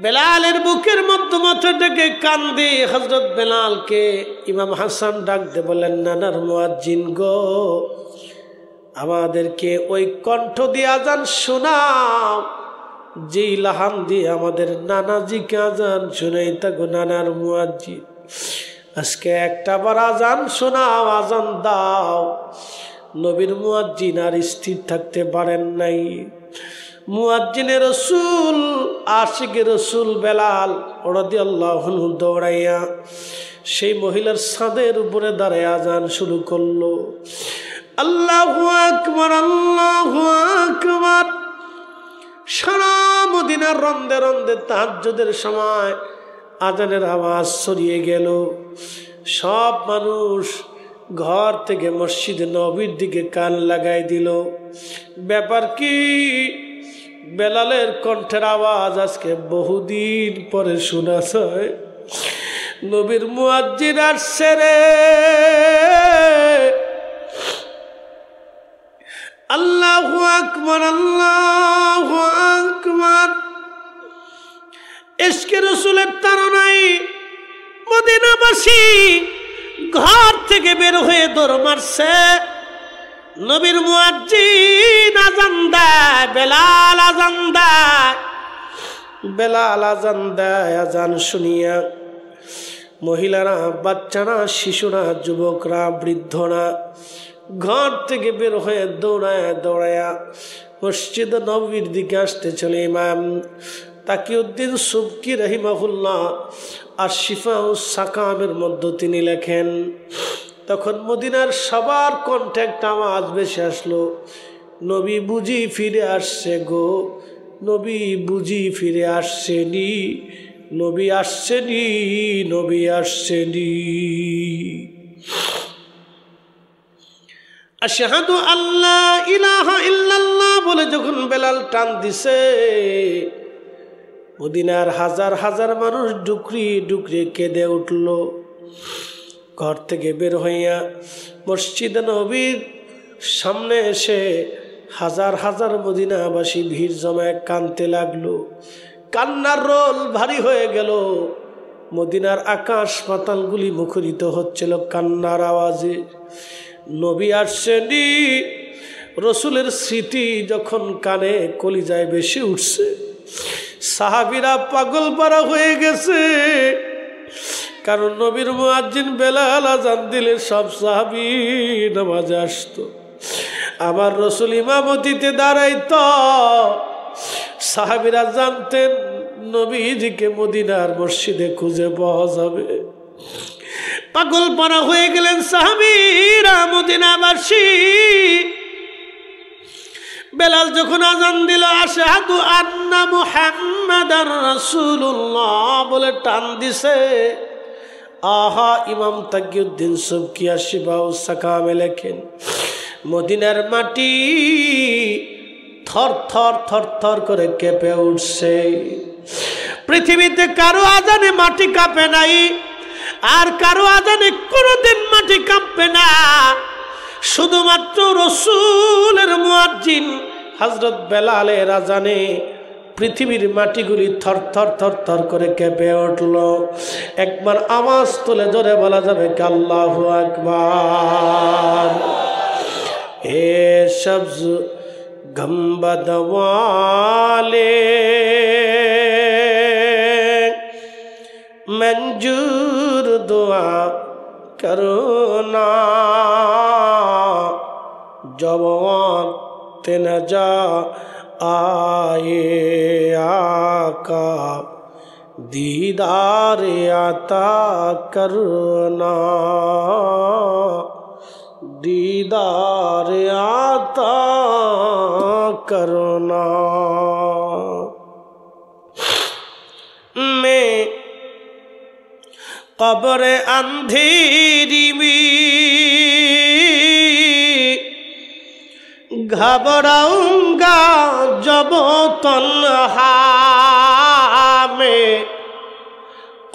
Speaker 1: বেলালের বুকের মধ্যে মাথা থেকে কান্দে। হযরত বেলালকে ইমাম হাসান ডাকতে বলেন, নানার মুয়াজ্জিন গো, আমাদেরকে ওই কণ্ঠ দিয়ে আজান শোনাও যেই লাহান দিয়ে আমাদের নানাজিকে আজান শোনাইতা গো নানার মুয়াজ্জিন। আজকে একটা বার আজান শোনাও, আজান দাও। নবীর মুয়াজ্জিন আর স্থির থাকতে পারেন নাই। মুয়াজ্জিনে রসুল আশিকে রসুল বেলাল রাদিয়াল্লাহু আনহু দৌড়াইয়া সেই মহিলার ছাদের উপরে দাঁড়ায় আজান শুরু করলো। আল্লাহু আকবার, আল্লাহু আকবার। সারা মদিনার রন্দে রন্দে তাহাজ্জুদের সময় আজানের আওয়াজ ছড়িয়ে গেল। সব মানুষ ঘর থেকে মসজিদে নববীর দিকে কান লাগাই দিল। ব্যাপার কি? বেলালের কণ্ঠের আওয়াজ আজকে বহুদিন পরে শোনা যায়। নবীর মুয়াজ্জিন আসছে রে। আল্লাহু আকবার, আল্লাহু আকবার। ইশকে রাসূলের তাড়নায় মদিনাবাসী ঘর থেকে বের হয়ে দৌড় মারছে। নবীর মুয়াজ্জিন আজান দেয়, বেলাল আজান দেয়, বেলাল আজান দেয়। আজান শুনিয়া মহিলারা, বাচ্চারা, শিশুরা, যুবকরা, বৃদ্ধরা ঘর থেকে বের হয়ে দৌড়ায় দৌড়ায়া মসজিদ নববীর দিকে আসতে চলে। ইমাম তাকিউদ্দিন সুবকি রাহিমাহুল্লাহ আর শিফাউস সাকামের মধ্যে তিনি লেখেন, তখন মদিনার সবার কণ্ঠে একটা আওয়াজ ভেসে আসলো, নবী বুঝি ফিরে আসছে গো, নবী বুঝি ফিরে আসছেনি, নবী আসছেনি, নবী আসছেনি। আশহাদু আল্লা ইলাহা ইল্লাল্লাহ বলে যখন বেলাল টান দিছে, মদিনার হাজার হাজার মানুষ ডুকরি ডুকরি কেঁদে উঠল। ঘর থেকে বের হইয়া মসজিদ নববীর সামনে এসে হাজার হাজার মদিনাবাসী ভিড় জমায় কাঁদতে লাগলো। কান্নার রোল ভারী হয়ে গেল। মদিনার আকাশ পাতালগুলি মুখরিত হচ্ছিল কান্নার আওয়াজে। নবী আসছেনি, রসুলের স্মৃতি যখন কানে কলিজায় বেশি উঠছে, সাহাবীরা পাগল পারা হয়ে গেছে। কারণ নবীর মুয়াজ্জিন বেলাল আজান দিলে সব সাহাবী নামাজে আসতো। আমার রসুল ইমামতিতে দাঁড়াইতো। সাহাবীরা জানতেন নবীজিকে মদিনার মসজিদে খুঁজে পাওয়া যাবে। পাগল পারা হয়ে গেলেন সাহাবীরা মদিনাবাসী। বেলাল যখন আজান দিল, আশহাদু আন্না মুহাম্মাদার রাসূলুল্লাহ বলে টান দিছে, আহা, ইমাম তাকিউদ্দিন সুবকি শিফাউস সাকামে লেখেন, মদিনার মাটি থর থর থর থর করে কেঁপে উঠছে। পৃথিবীতে কারো আজানে মাটি কাঁপে নাই, আর কারো আজানে কোনোদিন মাটি কাঁপবে না। শুধুমাত্র রসুলের মুয়াজ্জিন হযরত বেলালের আজানে পৃথিবীর মাটিগুলি থর থর থর থর করে কেঁপে উঠল। একবার আওয়াজ তুলে জোরে বলা যাবে কি আল্লাহু আকবার। এ সবজ गंबद वाले मंजूर दुआ करना जब वक्त न जा आए आका दीदार आता करना दीदार आता करना। मैं कब्र अंधेरी में घबराऊंगा जब तन्हा में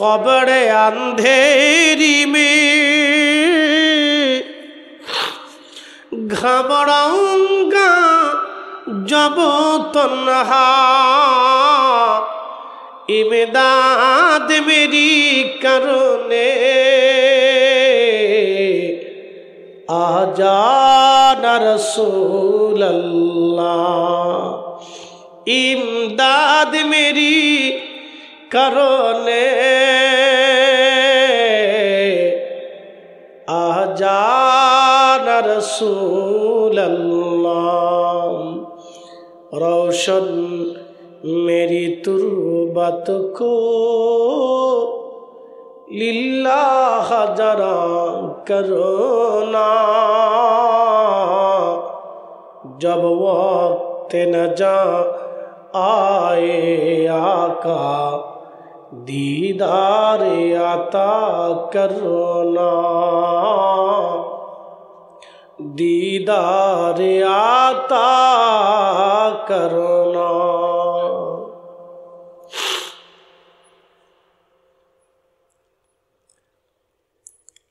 Speaker 1: कब्र अंधेरी में घबराऊंगा जब तन्हा इमदाद मेरी करने आजा न रसूल अल्लाह इमदाद मेरी करने आजा न रसूल अल्लाह। रोशन मेरी तुर्बत को लिल्लाह जरा करना जब वक्त न जा आए आका दीदार आता करना दीदार आता करना।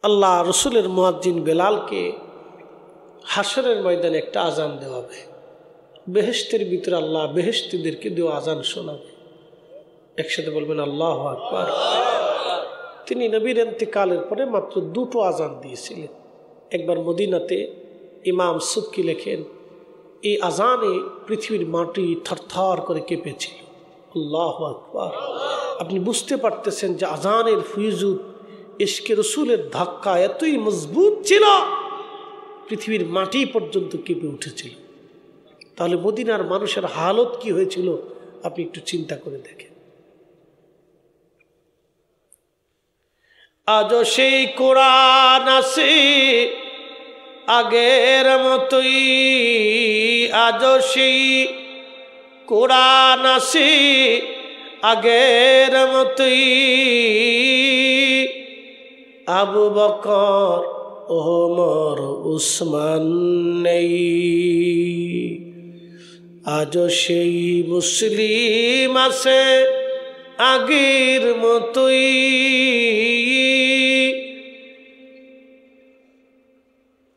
Speaker 1: আল্লাহ রসুলের মুয়াজ্জিন বেলালকে হাসরের ময়দানে একটা আজান দেওয়াবে, বেহেশতের ভিতরে আল্লাহ বেহেশতীদেরকে দেওয়া আজান শোনাবে। একসাথে বলবেন আল্লাহু আকবার। তিনি নবীর ইন্তেকালের পরে মাত্র দুটো আজান দিয়েছিলেন। একবার মদিনাতে ইমাম সুবকি লেখেন এই আজানে পৃথিবীর মাটি থরথর করে কেঁপেছিল। আল্লাহু আকবার। আপনি বুঝতে পারতেছেন যে আজানের ফুয়ুজুত ইশকে রসুলের ধাক্কা এতই মজবুত ছিল পৃথিবীর মাটি পর্যন্ত কেঁপে উঠেছিল। তাহলে মদিনার মানুষের হালত কি হয়েছিল আপনি একটু চিন্তা করে দেখেন। আজও সেই কোরআন আছে আগের মতোই, আজও সেই কোরআন আছে আগের মতোই। আবু বকর ওমর উসমান নেই, আজও সেই মুসলিম আছে আগের মতোই।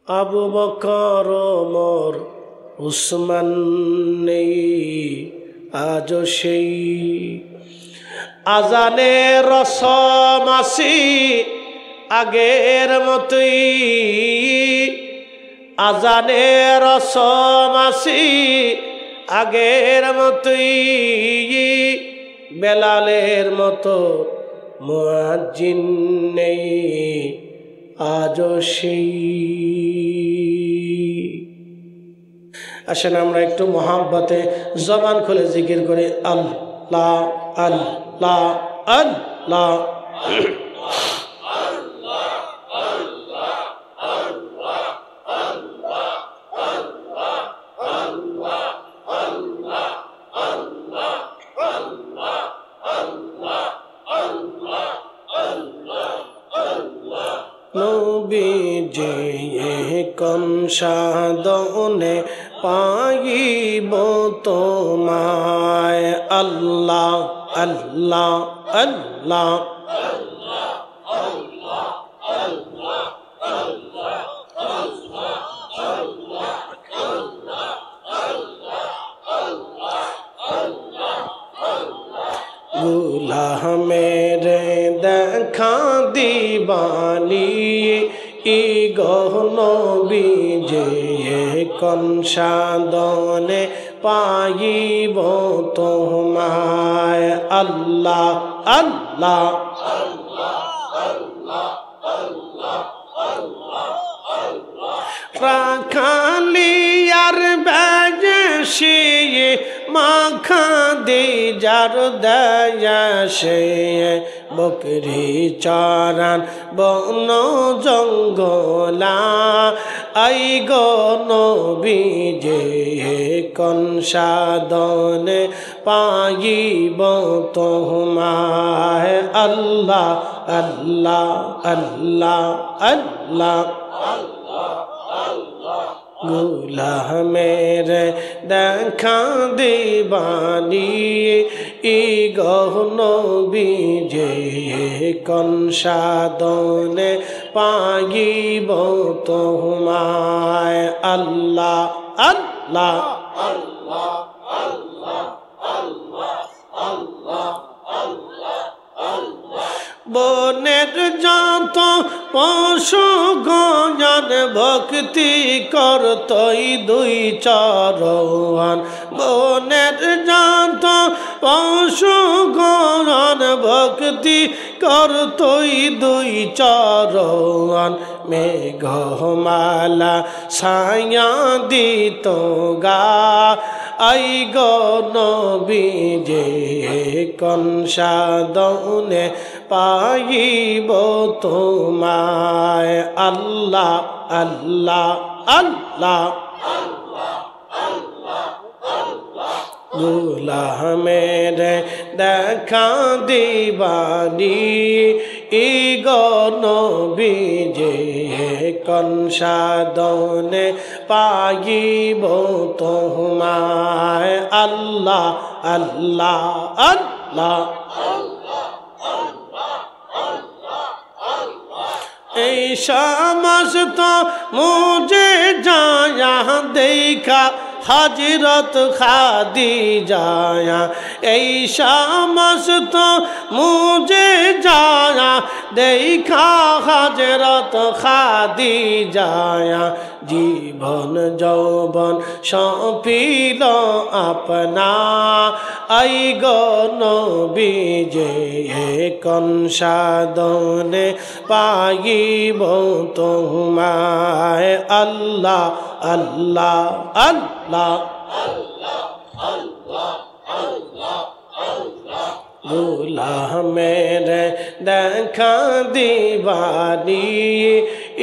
Speaker 1: আবু বকর ওমর উসমান নেই, আজও সেই আজানের রসম আছে আগের মতোই। আজানের রসম আছে আগের মতোই। বেলালের মতো মুয়াজ্জিন নেই, আজও সেই। আসেন আমরা একটু মোহাব্বতে জবান খুলে জিকির করি আল্লাহ আল্লাহ আল্লাহ। নবীজি কোন সাধনে পাইব তোমায় আল্লাহ আল্লাহ আল্লাহ। गुलाह मेरे देखा दीवानी ई गहनो बीजे কোন সাধনে পাইব তোমায় আল্লাহ আল্লাহ রাখালিয়ার বেজে মাখা দে যার দয়াসে বকরি চরান বন জঙ্গলা আই গো নবীজে কোন সাধনে পাইব তোমায় আল্লাহ আল্লাহ আল্লাহ আল্লাহ গোলামের দেখা দিবানি ই গহন বিজে কোন সাধনে পাইব তোমায় আল্লাহ আল্লাহ আল্লাহ আল্লাহ আল্লাহ আল্লাহ বনের যত পশু গণ ভক্তি করতই দুই চরণ বনের যত পশু গণ ভক্তি করতই দুই চরণ মেঘমালা ছায়া দিত গা আই গো নবীজে কোন সাধনে পাইব তোমায় আল্লাহ আল্লাহ আল্লাহ গোলামের দেখা দিবানি ই গো নবীজে কোন সাধনে পাইব তোমায় আল্লাহ আল্লাহ আল্লাহ এই সমস্ত মুঝে যায়া দেখা হযরত খাদিজা এই সমস্ত মুঝে যায়া দেখা হযরত খাদিজা জীবন যৌবন সঁপিল আপনা আই গো নবীজে কোন সাধনে পাইব তোমায় আল্লাহ আল্লাহ আল্লাহ গোলামের দেখা দিবানি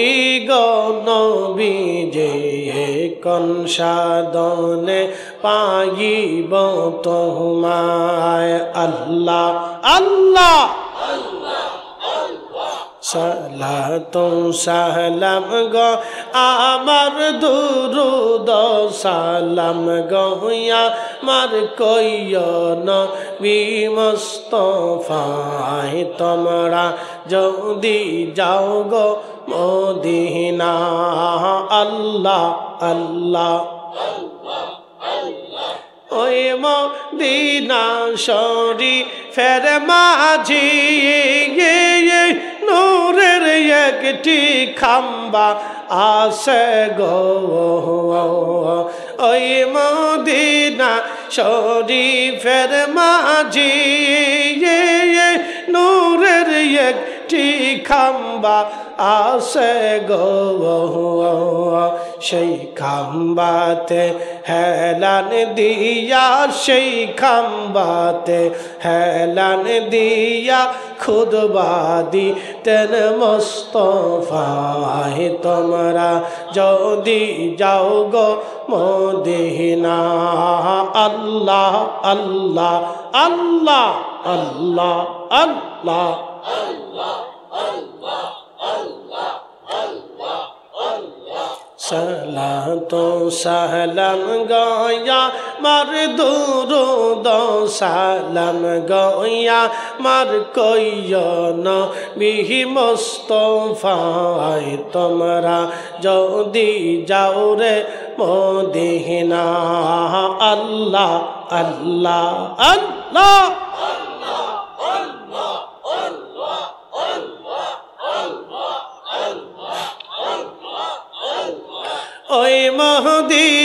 Speaker 1: ই গো নবীজে কোন সাধনে পাইব তোমায় আল্লাহ আল্লাহ সালাতু সালাম গো আমার দুরুদ সালাম গো আমার কইও নবী মুস্তাফায় তোমরা যদি যাও গো মদিনা আল্লাহ আল্লাহ ওই মদিনা শরীফের মাঝি নূরের একটি খাম্বা আছে গো ওই মদিনা শরীফের মাঝি নূরের একটি খাম্বা আছে গো সেই খাম্বাতে হেলান দিয়া সেই খাম্বাতে হেলান দিয়া খুদবা দিতেন মুস্তাফায় তোমরা যদি যাও গো মদিনা আল্লাহ আল্লাহ আল্লাহ আল্লাহ আল্লাহ সালাতু সালাম গয়া মার দুরুদ সালাম গয়া মার কইও নবী মুস্তাফায় তোমরা যদি যাও রে মদিনা আল্লাহ আল্লাহ আল্লাহ ওই মদিনা